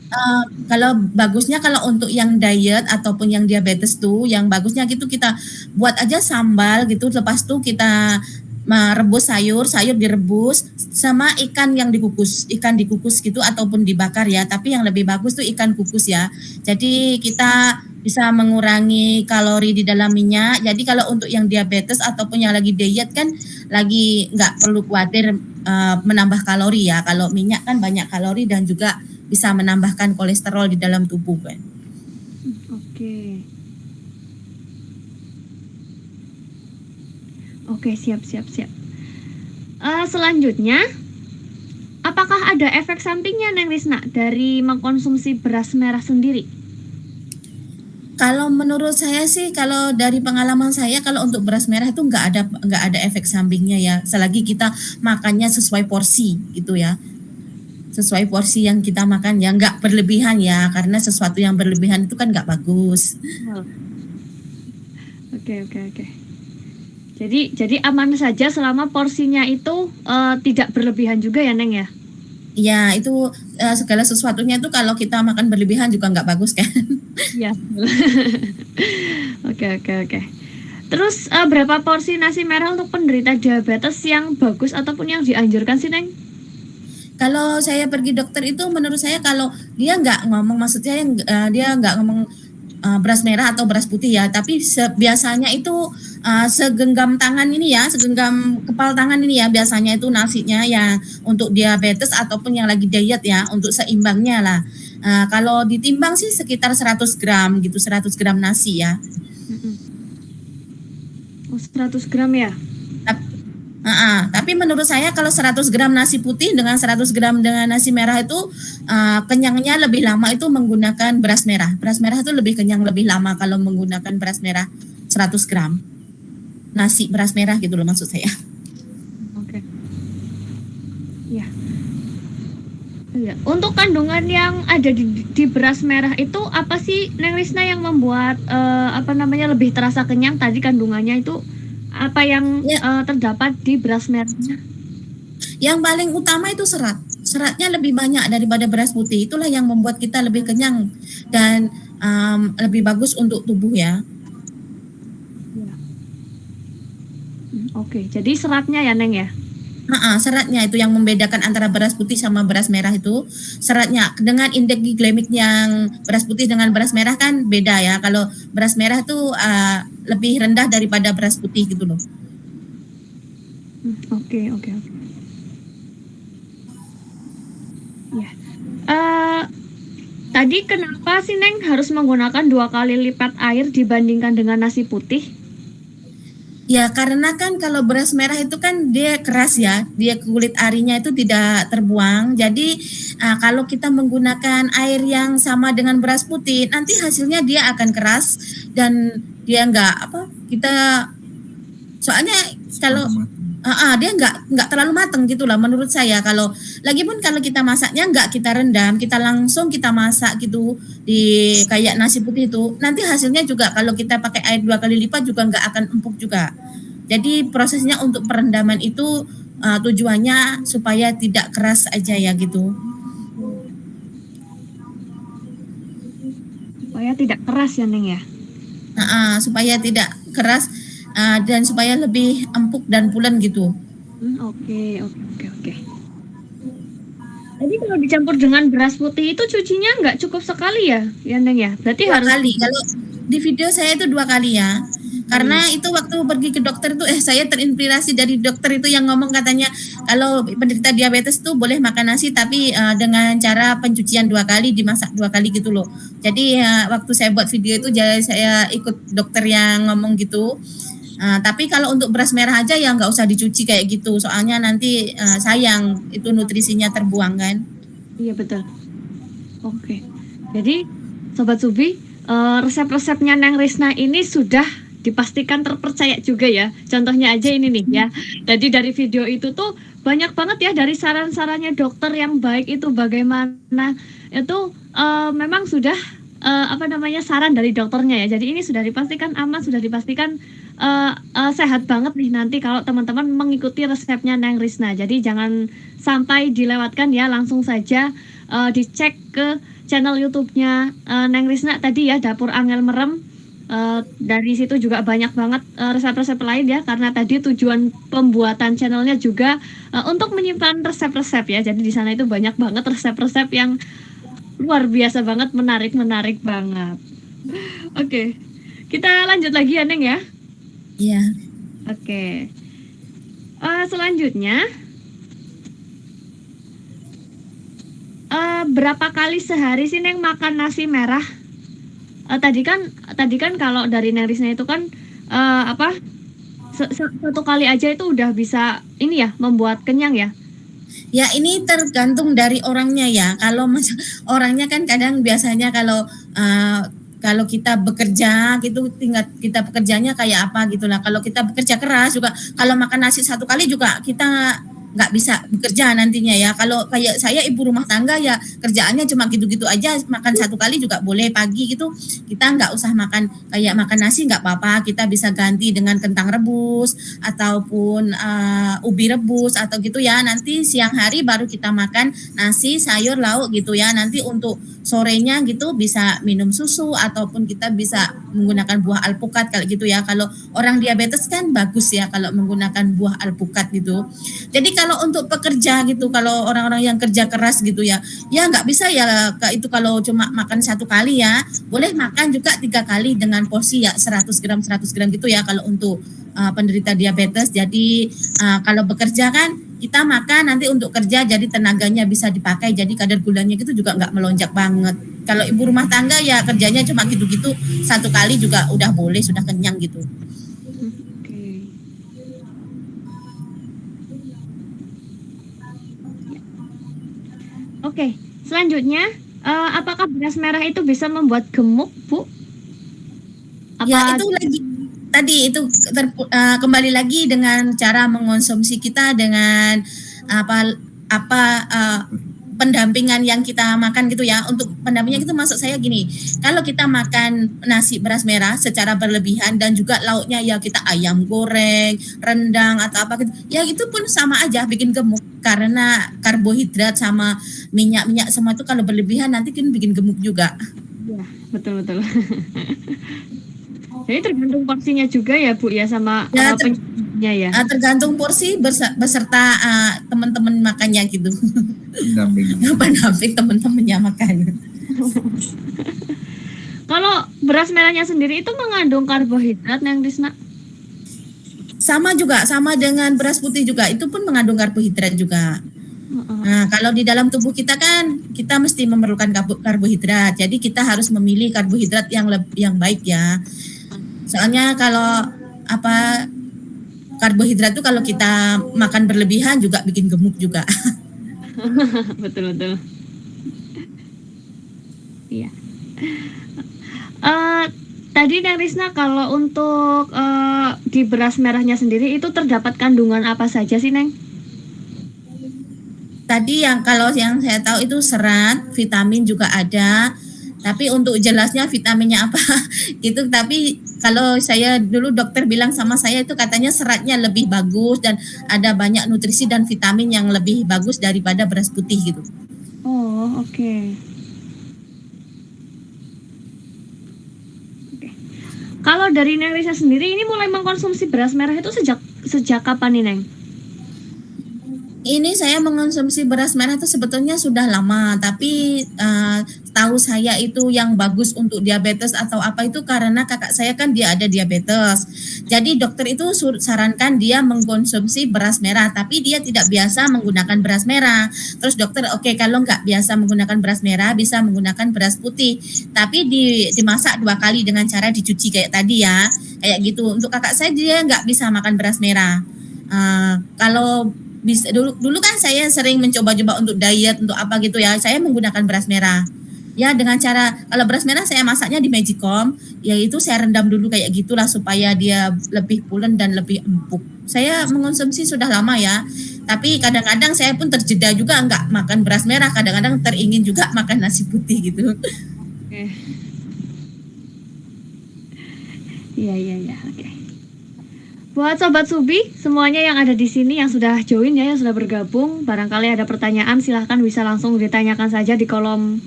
Kalau bagusnya kalau untuk yang diet ataupun yang diabetes tuh, yang bagusnya gitu kita buat aja sambal gitu, lepas tuh kita merebus sayur direbus sama ikan dikukus gitu ataupun dibakar ya, tapi yang lebih bagus tuh ikan kukus ya. Jadi kita bisa mengurangi kalori di dalam minyak. Jadi kalau untuk yang diabetes ataupun yang lagi diet kan lagi nggak perlu khawatir menambah kalori ya. Kalau minyak kan banyak kalori dan juga bisa menambahkan kolesterol di dalam tubuh kan. Oke, siap. Selanjutnya, apakah ada efek sampingnya Neng Risna dari mengkonsumsi beras merah sendiri? Kalau menurut saya sih, kalau dari pengalaman saya, kalau untuk beras merah itu nggak ada efek sampingnya ya, selagi kita makannya sesuai porsi gitu ya, sesuai porsi yang kita makan ya, nggak berlebihan ya, karena sesuatu yang berlebihan itu kan nggak bagus. Oke. Jadi aman saja selama porsinya itu tidak berlebihan juga ya Neng ya? Ya itu segala sesuatunya itu kalau kita makan berlebihan juga nggak bagus kan. Iya. Oke. Terus berapa porsi nasi merah untuk penderita diabetes yang bagus ataupun yang dianjurkan sih Neng? Kalau saya pergi dokter itu menurut saya kalau dia nggak ngomong, maksudnya dia nggak ngomong beras merah atau beras putih ya, tapi biasanya itu segenggam tangan ini ya, segenggam kepal tangan ini ya, biasanya itu nasinya yang untuk diabetes ataupun yang lagi diet ya, untuk seimbangnya lah. Kalau ditimbang sih sekitar 100 gram gitu, 100 gram nasi ya. 100 gram ya? Tapi menurut saya kalau 100 gram nasi putih dengan 100 gram dengan nasi merah itu kenyangnya lebih lama itu menggunakan beras merah. Beras merah itu lebih kenyang lebih lama kalau menggunakan beras merah 100 gram. Nasi beras merah gitu loh maksud saya. Oke. Ya. Iya. Untuk kandungan yang ada di beras merah itu apa sih Neng Risna yang membuat lebih terasa kenyang? Tadi kandungannya itu apa yang terdapat di beras merahnya? Yang paling utama itu serat. Seratnya lebih banyak daripada beras putih. Itulah yang membuat kita lebih kenyang. Dan lebih bagus untuk tubuh ya. Oke, jadi seratnya ya Neng ya. Seratnya itu yang membedakan antara beras putih sama beras merah itu seratnya. Dengan indeks glikemik yang beras putih dengan beras merah kan beda ya. Kalau beras merah tuh lebih rendah daripada beras putih gitu loh. Oke. Ya. Tadi kenapa sih Neng harus menggunakan 2 kali lipat air dibandingkan dengan nasi putih? Ya karena kan kalau beras merah itu kan dia keras ya, dia kulit arinya itu tidak terbuang. Jadi kalau kita menggunakan air yang sama dengan beras putih, nanti hasilnya dia akan keras dan dia kita soalnya kalau dia nggak terlalu matang gitulah menurut saya. Kalau kita masaknya nggak kita rendam, kita langsung kita masak gitu di kayak nasi putih itu, nanti hasilnya juga kalau kita pakai air 2 kali lipat juga nggak akan empuk juga. Jadi prosesnya untuk perendaman itu tujuannya supaya tidak keras aja ya gitu. Supaya tidak keras ya Neng ya. Supaya tidak keras dan supaya lebih empuk dan pulen gitu. Oke. Jadi kalau dicampur dengan beras putih itu cucinya nggak cukup sekali ya Neng ya? Berarti 2 harus kali. Kalau di video saya itu 2 kali ya. Karena itu waktu pergi ke dokter itu saya terinspirasi dari dokter itu yang ngomong katanya kalau penderita diabetes tuh boleh makan nasi tapi dengan cara pencucian 2 kali, dimasak 2 kali gitu loh. Jadi waktu saya buat video itu saya ikut dokter yang ngomong gitu. Tapi kalau untuk beras merah aja ya nggak usah dicuci kayak gitu, soalnya nanti sayang itu nutrisinya terbuang kan. Iya betul. Oke. Jadi Sobat Subi, resep-resepnya Neng Risna ini sudah dipastikan terpercaya juga ya. Contohnya aja ini nih ya. Jadi dari video itu tuh banyak banget ya dari saran-sarannya dokter yang baik itu bagaimana itu memang sudah saran dari dokternya ya. Jadi ini sudah dipastikan aman, sudah dipastikan sehat banget nih nanti kalau teman-teman mengikuti resepnya Neng Risna. Jadi jangan sampai dilewatkan ya, langsung saja dicek ke channel YouTube-nya Neng Risna tadi ya, Dapur Angel Merem. Dari situ juga banyak banget resep-resep lain ya, karena tadi tujuan pembuatan channelnya juga untuk menyimpan resep-resep ya. Jadi di sana itu banyak banget resep-resep yang luar biasa banget, menarik banget. Oke, kita lanjut lagi ya Neng ya. Iya. Oke. Selanjutnya berapa kali sehari sih Neng makan nasi merah? Tadi kan kalau dari Neng Risna itu kan satu kali aja itu udah bisa ini ya, membuat kenyang ya. Ya ini tergantung dari orangnya ya. Kalau orangnya kan kadang biasanya kalau kita bekerja gitu, tinggal kita bekerjanya kayak apa gitulah. Kalau kita bekerja keras juga, kalau makan nasi 1 kali juga kita nggak bisa bekerja nantinya ya. Kalau kayak saya ibu rumah tangga ya kerjaannya cuma gitu-gitu aja, makan 1 kali juga boleh pagi gitu. Kita nggak usah makan nasi nggak apa-apa, kita bisa ganti dengan kentang rebus ataupun ubi rebus atau gitu ya. Nanti siang hari baru kita makan nasi sayur lauk gitu ya. Nanti untuk sorenya gitu bisa minum susu ataupun kita bisa menggunakan buah alpukat kalau gitu ya. Kalau orang diabetes kan bagus ya kalau menggunakan buah alpukat gitu. Jadi kalau untuk pekerja gitu, kalau orang-orang yang kerja keras gitu ya nggak bisa ya itu kalau cuma makan 1 kali ya, boleh makan juga 3 kali dengan porsi ya 100 gram gitu ya kalau untuk penderita diabetes. Jadi kalau bekerja kan kita makan nanti untuk kerja jadi tenaganya bisa dipakai, jadi kadar gulanya gitu juga nggak melonjak banget. Kalau ibu rumah tangga ya kerjanya cuma gitu-gitu 1 kali juga udah boleh, sudah kenyang gitu. Oke, selanjutnya apakah beras merah itu bisa membuat gemuk, Bu? Ya itu lagi tadi itu kembali lagi dengan cara mengonsumsi kita dengan pendampingan yang kita makan gitu ya. Untuk pendampingan itu maksud saya gini, kalau kita makan nasi beras merah secara berlebihan dan juga lauknya ya kita ayam goreng, rendang atau apa gitu, ya itu pun sama aja bikin gemuk, karena karbohidrat sama minyak-minyak semua itu kalau berlebihan nanti kan bikin gemuk juga. Iya, betul-betul. Jadi tergantung porsinya juga ya Bu ya sama Ya, penyajiannya ya. tergantung porsi beserta teman-teman makannya gitu. Pendamping. Pendamping teman-temannya makan. Kalau beras merahnya sendiri itu mengandung karbohidrat Neng Risna? Sama juga, sama dengan beras putih juga, itu pun mengandung karbohidrat juga. Nah, kalau di dalam tubuh kita kan kita mesti memerlukan karbohidrat. Jadi kita harus memilih karbohidrat yang baik ya. Soalnya kalau apa karbohidrat itu kalau kita makan berlebihan juga bikin gemuk juga. Betul-betul. Iya. Tadi Neng Risna kalau untuk di beras merahnya sendiri itu terdapat kandungan apa saja sih Neng? Tadi kalau yang saya tahu itu serat, vitamin juga ada. Tapi untuk jelasnya vitaminnya apa gitu. Tapi kalau saya dulu dokter bilang sama saya itu katanya seratnya lebih bagus dan ada banyak nutrisi dan vitamin yang lebih bagus daripada beras putih gitu. Oh, oke. Kalau dari Neng Risna sendiri ini mulai mengkonsumsi beras merah itu sejak kapan nih Neng? Ini saya mengonsumsi beras merah itu sebetulnya sudah lama, tapi tahu saya itu yang bagus untuk diabetes atau apa itu karena kakak saya kan dia ada diabetes. Jadi dokter itu sarankan dia mengkonsumsi beras merah, tapi dia tidak biasa menggunakan beras merah. Terus dokter oke, kalau nggak biasa menggunakan beras merah bisa menggunakan beras putih, tapi dimasak 2 kali dengan cara dicuci kayak tadi ya, kayak gitu. Untuk kakak saya dia nggak bisa makan beras merah. Kalau bisa dulu kan saya sering mencoba-coba untuk diet untuk apa gitu ya, saya menggunakan beras merah ya dengan cara kalau beras merah saya masaknya di magicom, yaitu saya rendam dulu kayak gitulah supaya dia lebih pulen dan lebih empuk. Saya mengonsumsi sudah lama ya, tapi kadang-kadang saya pun terjeda juga nggak makan beras merah, kadang-kadang teringin juga makan nasi putih gitu. Oke. Iya, oke. Buat Sobat Subi, semuanya yang ada di sini yang sudah join ya, yang sudah bergabung, barangkali ada pertanyaan silahkan bisa langsung ditanyakan saja di kolom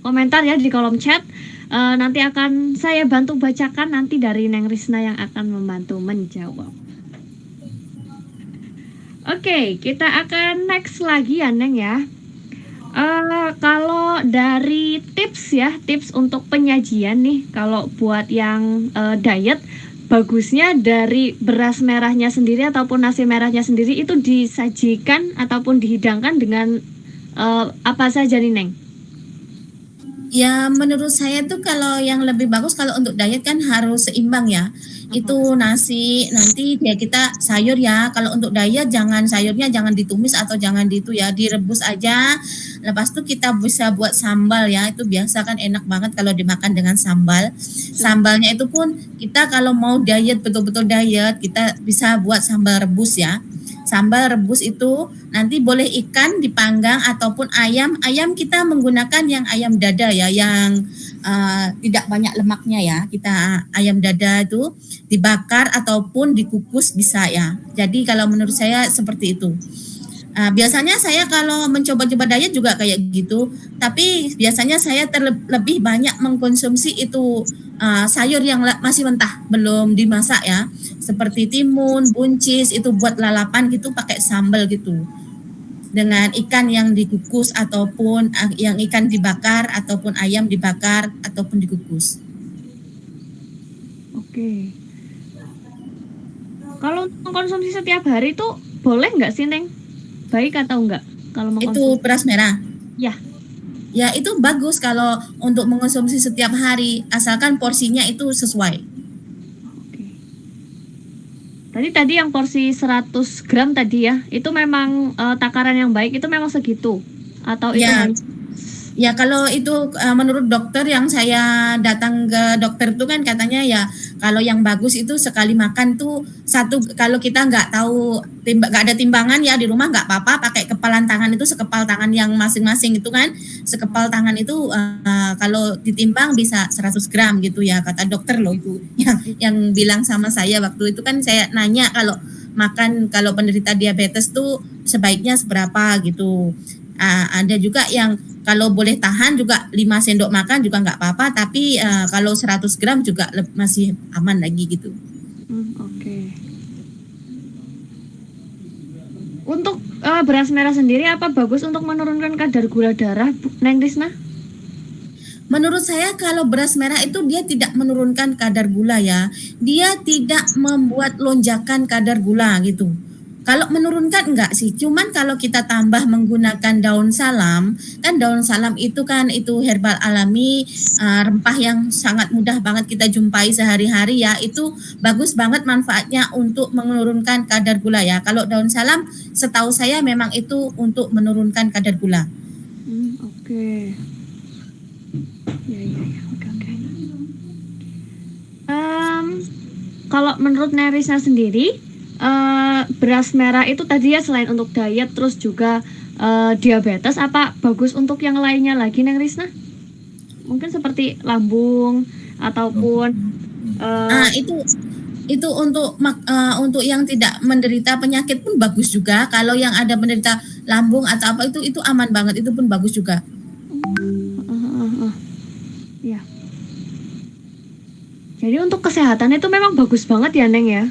komentar ya, di kolom chat. Nanti akan saya bantu bacakan nanti dari Neng Risna yang akan membantu menjawab. Oke, kita akan next lagi ya Neng ya. Kalau dari tips untuk penyajian nih, kalau buat yang diet, bagusnya dari beras merahnya sendiri ataupun nasi merahnya sendiri itu disajikan ataupun dihidangkan dengan apa saja nih Neng? Ya menurut saya tuh kalau yang lebih bagus kalau untuk diet kan harus seimbang ya. Itu nasi, nanti ya kita sayur ya. Kalau untuk diet sayurnya jangan ditumis atau jangan direbus aja. Lepas itu kita bisa buat sambal ya. Itu biasa kan enak banget kalau dimakan dengan sambal. Sambalnya itu pun kita kalau mau diet betul-betul diet, kita bisa buat sambal rebus ya. Sambal rebus itu nanti boleh ikan dipanggang ataupun ayam. Ayam kita menggunakan yang ayam dada ya, yang tidak banyak lemaknya ya. Kita ayam dada itu dibakar ataupun dikukus bisa ya. Jadi kalau menurut saya seperti itu. Biasanya saya kalau mencoba-coba diet juga kayak gitu, tapi biasanya saya lebih banyak mengkonsumsi itu sayur yang masih mentah, belum dimasak ya, seperti timun, buncis, itu buat lalapan gitu pakai sambal gitu, dengan ikan yang dikukus ataupun yang ikan dibakar ataupun ayam dibakar ataupun dikukus. Oke. Kalau mengkonsumsi setiap hari itu boleh nggak sih Neng? Baik atau enggak kalau mengkonsumsi? Itu beras merah? Ya. Ya itu bagus kalau untuk mengkonsumsi setiap hari, asalkan porsinya itu sesuai. Oke. Tadi yang porsi 100 gram tadi ya, itu memang takaran yang baik itu memang segitu? Atau itu ya, ya kalau itu menurut dokter yang saya datang ke dokter itu kan katanya ya kalau yang bagus itu sekali makan tuh kalau kita nggak tahu nggak ada timbangan ya di rumah nggak apa-apa, pakai kepalan tangan itu sekepal tangan yang masing-masing itu kan, sekepal tangan itu kalau ditimbang bisa 100 gram gitu ya kata dokter loh itu yang bilang sama saya waktu itu kan. Saya nanya kalau makan kalau penderita diabetes tuh sebaiknya seberapa gitu. Ada juga yang kalau boleh tahan juga 5 sendok makan juga nggak apa-apa, tapi kalau 100 gram juga masih aman lagi gitu. Oke. Untuk beras merah sendiri apa bagus untuk menurunkan kadar gula darah, Neng Risna? Menurut saya kalau beras merah itu dia tidak menurunkan kadar gula ya. Dia tidak membuat lonjakan kadar gula gitu. Kalau menurunkan enggak sih, cuman kalau kita tambah menggunakan daun salam, kan daun salam itu kan itu herbal alami, rempah yang sangat mudah banget kita jumpai sehari-hari ya, itu bagus banget manfaatnya untuk menurunkan kadar gula ya. Kalau daun salam setahu saya memang itu untuk menurunkan kadar gula. Oke. Ya. Oke. Kalau menurut Nerisna sendiri, beras merah itu tadi ya selain untuk diet terus juga diabetes, apa bagus untuk yang lainnya lagi, Neng Risna? Mungkin seperti lambung ataupun itu untuk yang tidak menderita penyakit pun bagus juga. Kalau yang ada menderita lambung atau apa itu aman banget, itu pun bagus juga. Ya. Jadi untuk kesehatan itu memang bagus banget ya, Neng ya?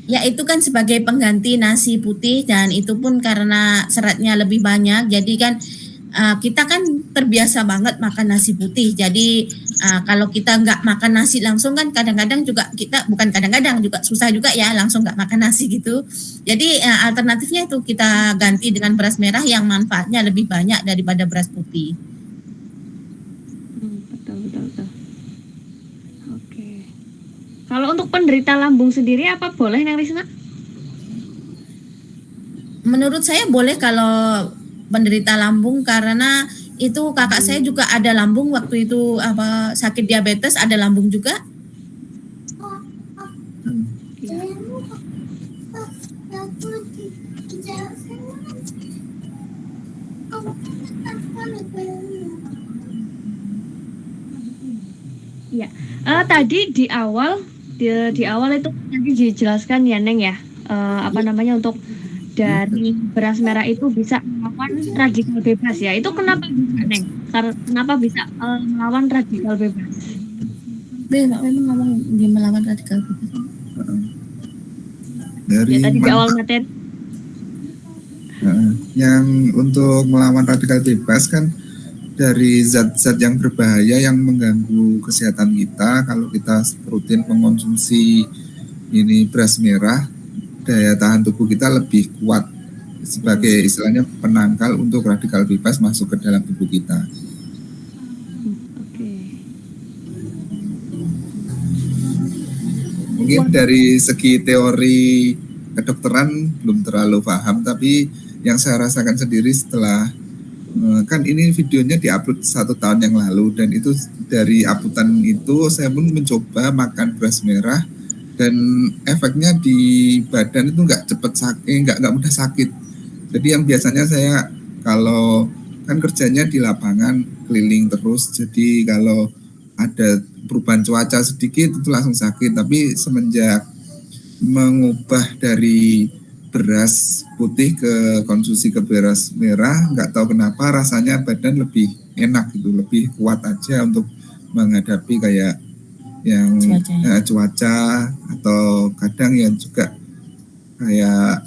Ya itu kan sebagai pengganti nasi putih dan itu pun karena seratnya lebih banyak. Jadi kan kita kan terbiasa banget makan nasi putih. Jadi kalau kita nggak makan nasi langsung kan kadang-kadang juga kita, bukan kadang-kadang juga susah juga ya langsung nggak makan nasi gitu. Jadi alternatifnya itu kita ganti dengan beras merah yang manfaatnya lebih banyak daripada beras putih. Betul. Oke. Kalau untuk penderita lambung sendiri apa boleh, Neng Risna? Menurut saya boleh kalau penderita lambung, karena itu kakak saya juga ada lambung waktu itu sakit diabetes, ada lambung juga. Ya. Tadi di awal itu nanti dijelaskan ya, Neng ya, untuk dari beras merah itu bisa melawan radikal bebas ya. Itu kenapa bisa, Neng? Kenapa bisa melawan radikal bebas? Memang ngomong dia melawan radikal bebas. Dari tadi di awal materi. Yang untuk melawan radikal bebas kan dari zat-zat yang berbahaya yang mengganggu kesehatan kita. Kalau kita rutin mengonsumsi ini beras merah, daya tahan tubuh kita lebih kuat sebagai istilahnya penangkal untuk radikal bebas masuk ke dalam tubuh kita. Mungkin dari segi teori kedokteran belum terlalu paham, tapi yang saya rasakan sendiri setelah kan ini videonya diupload 1 tahun yang lalu, dan itu dari uploadan itu saya pun mencoba makan beras merah dan efeknya di badan itu nggak cepat sakit, nggak mudah sakit. Jadi yang biasanya saya kalau kan kerjanya di lapangan keliling terus, jadi kalau ada perubahan cuaca sedikit itu langsung sakit. Tapi semenjak mengubah dari beras putih ke konsumsi ke beras merah, nggak tahu kenapa rasanya badan lebih enak gitu, lebih kuat aja untuk menghadapi kayak yang cuaca atau kadang yang juga kayak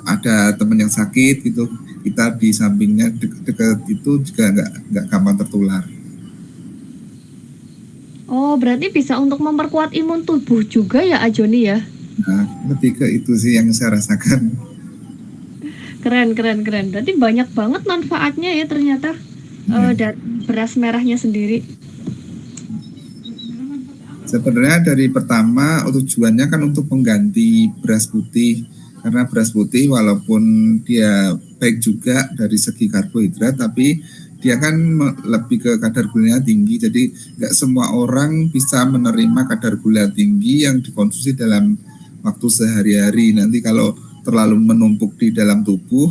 ada teman yang sakit gitu, kita di sampingnya deket itu juga nggak gampang tertular. Oh, berarti bisa untuk memperkuat imun tubuh juga ya, Ajoni ya? Nah, lebih ke itu sih yang saya rasakan. Keren. Berarti banyak banget manfaatnya ya ternyata dari beras merahnya sendiri. Sebenarnya dari pertama tujuannya kan untuk mengganti beras putih, karena beras putih walaupun dia baik juga dari segi karbohidrat, tapi dia kan lebih ke kadar gulanya tinggi. Jadi nggak semua orang bisa menerima kadar gula tinggi yang dikonsumsi dalam waktu sehari-hari. Nanti kalau terlalu menumpuk di dalam tubuh,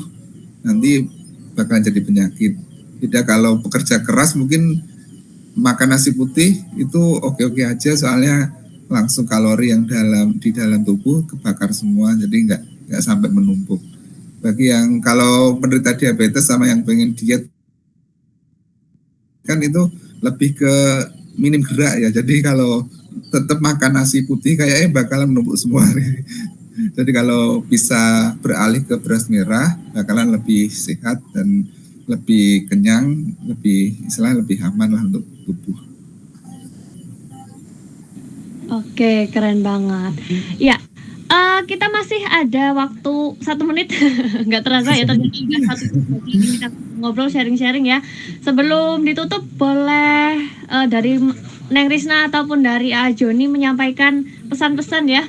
nanti bakalan jadi penyakit. Tidak kalau pekerja keras mungkin makan nasi putih itu oke-oke aja, soalnya langsung kalori yang di dalam tubuh kebakar semua, jadi nggak sampai menumpuk. Bagi yang kalau penderita diabetes sama yang pengen diet kan itu lebih ke minim gerak ya. Jadi kalau tetap makan nasi putih kayaknya bakalan menumpuk semua. Jadi kalau bisa beralih ke beras merah bakalan lebih sehat dan lebih kenyang, lebih aman lah untuk tubuh. Oke, keren banget. Ya, kita masih ada waktu 1 menit, nggak terasa ya, ternyata udah 1 menit lagi kita ngobrol sharing-sharing ya. Sebelum ditutup, boleh dari Neng Risna ataupun dari Joni menyampaikan pesan-pesan ya,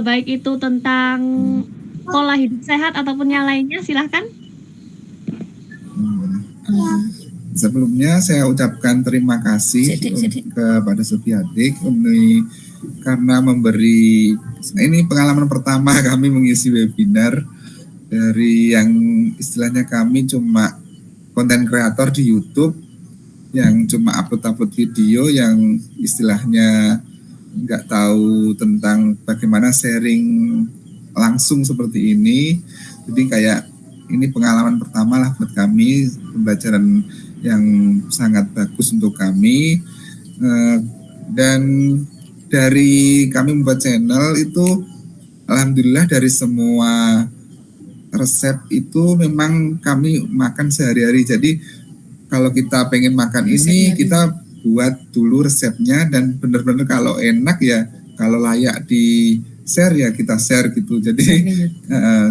baik itu tentang pola hidup sehat ataupun yang lainnya, silahkan. Sebelumnya saya ucapkan terima kasih kepada Supiadik karena memberi, ini pengalaman pertama kami mengisi webinar dari yang istilahnya kami cuma konten kreator di YouTube yang cuma upload video yang istilahnya nggak tahu tentang bagaimana sharing langsung seperti ini. Jadi kayak ini pengalaman pertama lah buat kami, pembelajaran yang sangat bagus untuk kami, dan dari kami membuat channel itu alhamdulillah dari semua resep itu memang kami makan sehari-hari. Jadi kalau kita pengen makan ini kita buat dulu resepnya, dan benar-benar kalau enak ya, kalau layak di share ya kita share gitu. Jadi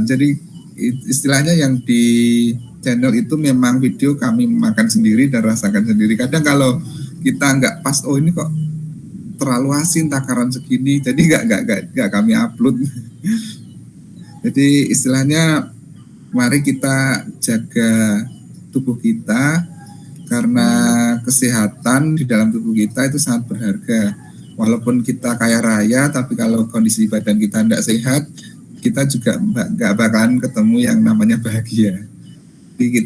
jadi istilahnya yang di channel itu memang video kami makan sendiri dan rasakan sendiri. Kadang kalau kita nggak pas, oh ini kok terlalu asin takaran segini, jadi nggak kami upload. Jadi istilahnya mari kita jaga tubuh kita, karena kesehatan di dalam tubuh kita itu sangat berharga. Walaupun kita kaya raya, tapi kalau kondisi badan kita tidak sehat, kita juga nggak bakalan ketemu yang namanya bahagia. Jadi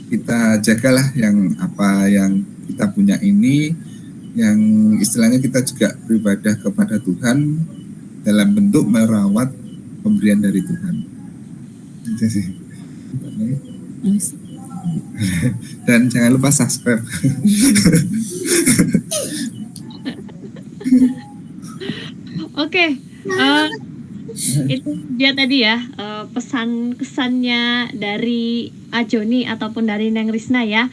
kita jagalah yang apa yang kita punya ini, yang istilahnya kita juga beribadah kepada Tuhan dalam bentuk merawat pemberian dari Tuhan. Jadi, dan jangan lupa subscribe. Oke. Itu dia tadi ya, pesan kesannya dari Joni ataupun dari Neng Risna ya,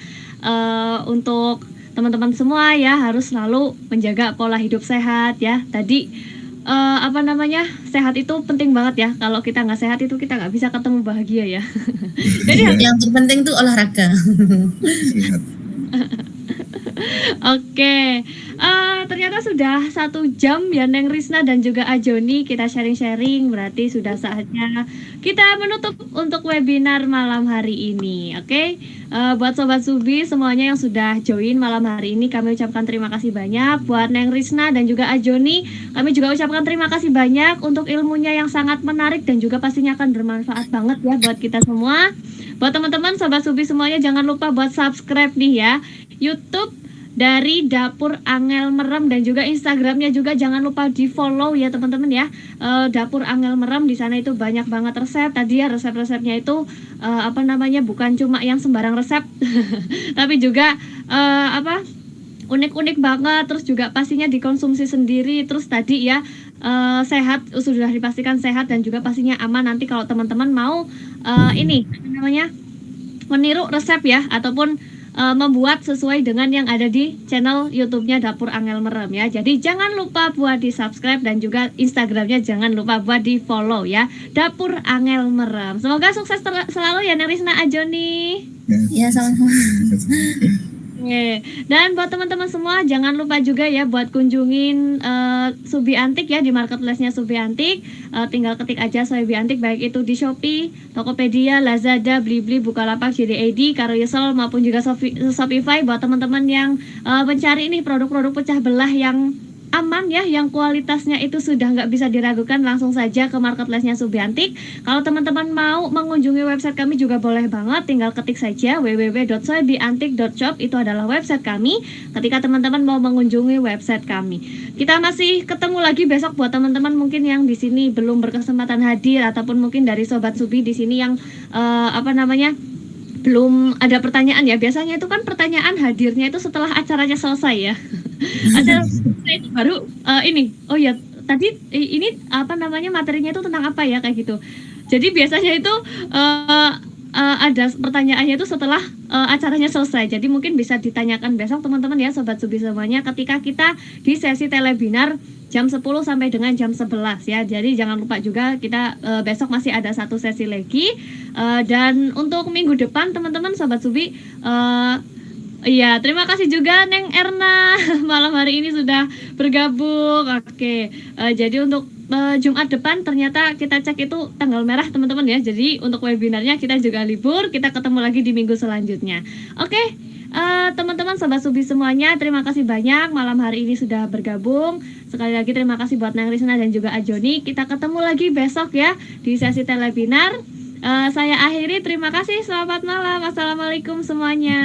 untuk teman-teman semua ya, harus selalu menjaga pola hidup sehat ya. Tadi sehat itu penting banget ya. Kalau kita nggak sehat itu kita nggak bisa ketemu bahagia ya. Jadi yang terpenting tuh olahraga. Oke, ternyata sudah 1 jam ya Neng Risna dan juga Joni kita sharing-sharing, berarti sudah saatnya kita menutup untuk webinar malam hari ini. Oke, buat Sobat Subi semuanya yang sudah join malam hari ini, kami ucapkan terima kasih banyak. Buat Neng Risna dan juga Joni, kami juga ucapkan terima kasih banyak untuk ilmunya yang sangat menarik dan juga pastinya akan bermanfaat banget ya buat kita semua. Buat teman-teman Sobat Subi semuanya, jangan lupa buat subscribe nih ya YouTube dari Dapur Angel Merem, dan juga Instagramnya juga jangan lupa di follow ya teman-teman ya. Dapur Angel Merem, di sana itu banyak banget resep. Tadi ya resep-resepnya itu bukan cuma yang sembarang resep tapi juga unik-unik banget, terus juga pastinya dikonsumsi sendiri, terus tadi ya sehat, sudah dipastikan sehat dan juga pastinya aman. Nanti kalau teman-teman mau meniru resep ya, ataupun membuat sesuai dengan yang ada di channel YouTube-nya Dapur Angel Merem ya. Jadi jangan lupa buat di subscribe dan juga Instagramnya jangan lupa buat di follow ya, Dapur Angel Merem. Semoga sukses selalu ya Neng Risna, Joni. Ya, sama-sama. Dan buat teman-teman semua jangan lupa juga ya buat kunjungin Subi Antik ya, di marketplace-nya Subi Antik. Tinggal ketik aja Subi Antik, baik itu di Shopee, Tokopedia, Lazada, Blibli, Bukalapak, JD.id, Carousel maupun juga Shopify. Buat teman-teman yang mencari ini produk-produk pecah belah yang aman ya, yang kualitasnya itu sudah nggak bisa diragukan, langsung saja ke marketplace-nya Subiantik. Kalau teman-teman mau mengunjungi website kami juga boleh banget, tinggal ketik saja www.subiantik.shop, itu adalah website kami. Ketika teman-teman mau mengunjungi website kami, kita masih ketemu lagi besok buat teman-teman mungkin yang di sini belum berkesempatan hadir, ataupun mungkin dari Sobat Subi di sini yang belum ada pertanyaan ya. Biasanya itu kan pertanyaan hadirnya itu setelah acaranya selesai ya. Acara selesai itu baru ini. Oh ya, tadi ini materinya itu tentang apa ya, kayak gitu. Jadi biasanya itu ada pertanyaannya itu setelah acaranya selesai. Jadi mungkin bisa ditanyakan besok teman-teman ya Sobat Subi semuanya, ketika kita di sesi telewebinar jam 10 sampai dengan jam 11 ya. Jadi jangan lupa juga kita besok masih ada satu sesi lagi. Dan untuk minggu depan teman-teman Sobat Subi, iya, terima kasih juga Neng Erna malam hari ini sudah bergabung. Oke, jadi untuk Jumat depan ternyata kita cek itu tanggal merah teman-teman ya. Jadi untuk webinarnya kita juga libur, kita ketemu lagi di minggu selanjutnya. Oke, teman-teman Sobat Subi semuanya, terima kasih banyak malam hari ini sudah bergabung. Sekali lagi terima kasih buat Neng Risna dan juga Ajoni. Kita ketemu lagi besok ya di sesi telewebinar. Saya akhiri, terima kasih, selamat malam, assalamualaikum semuanya.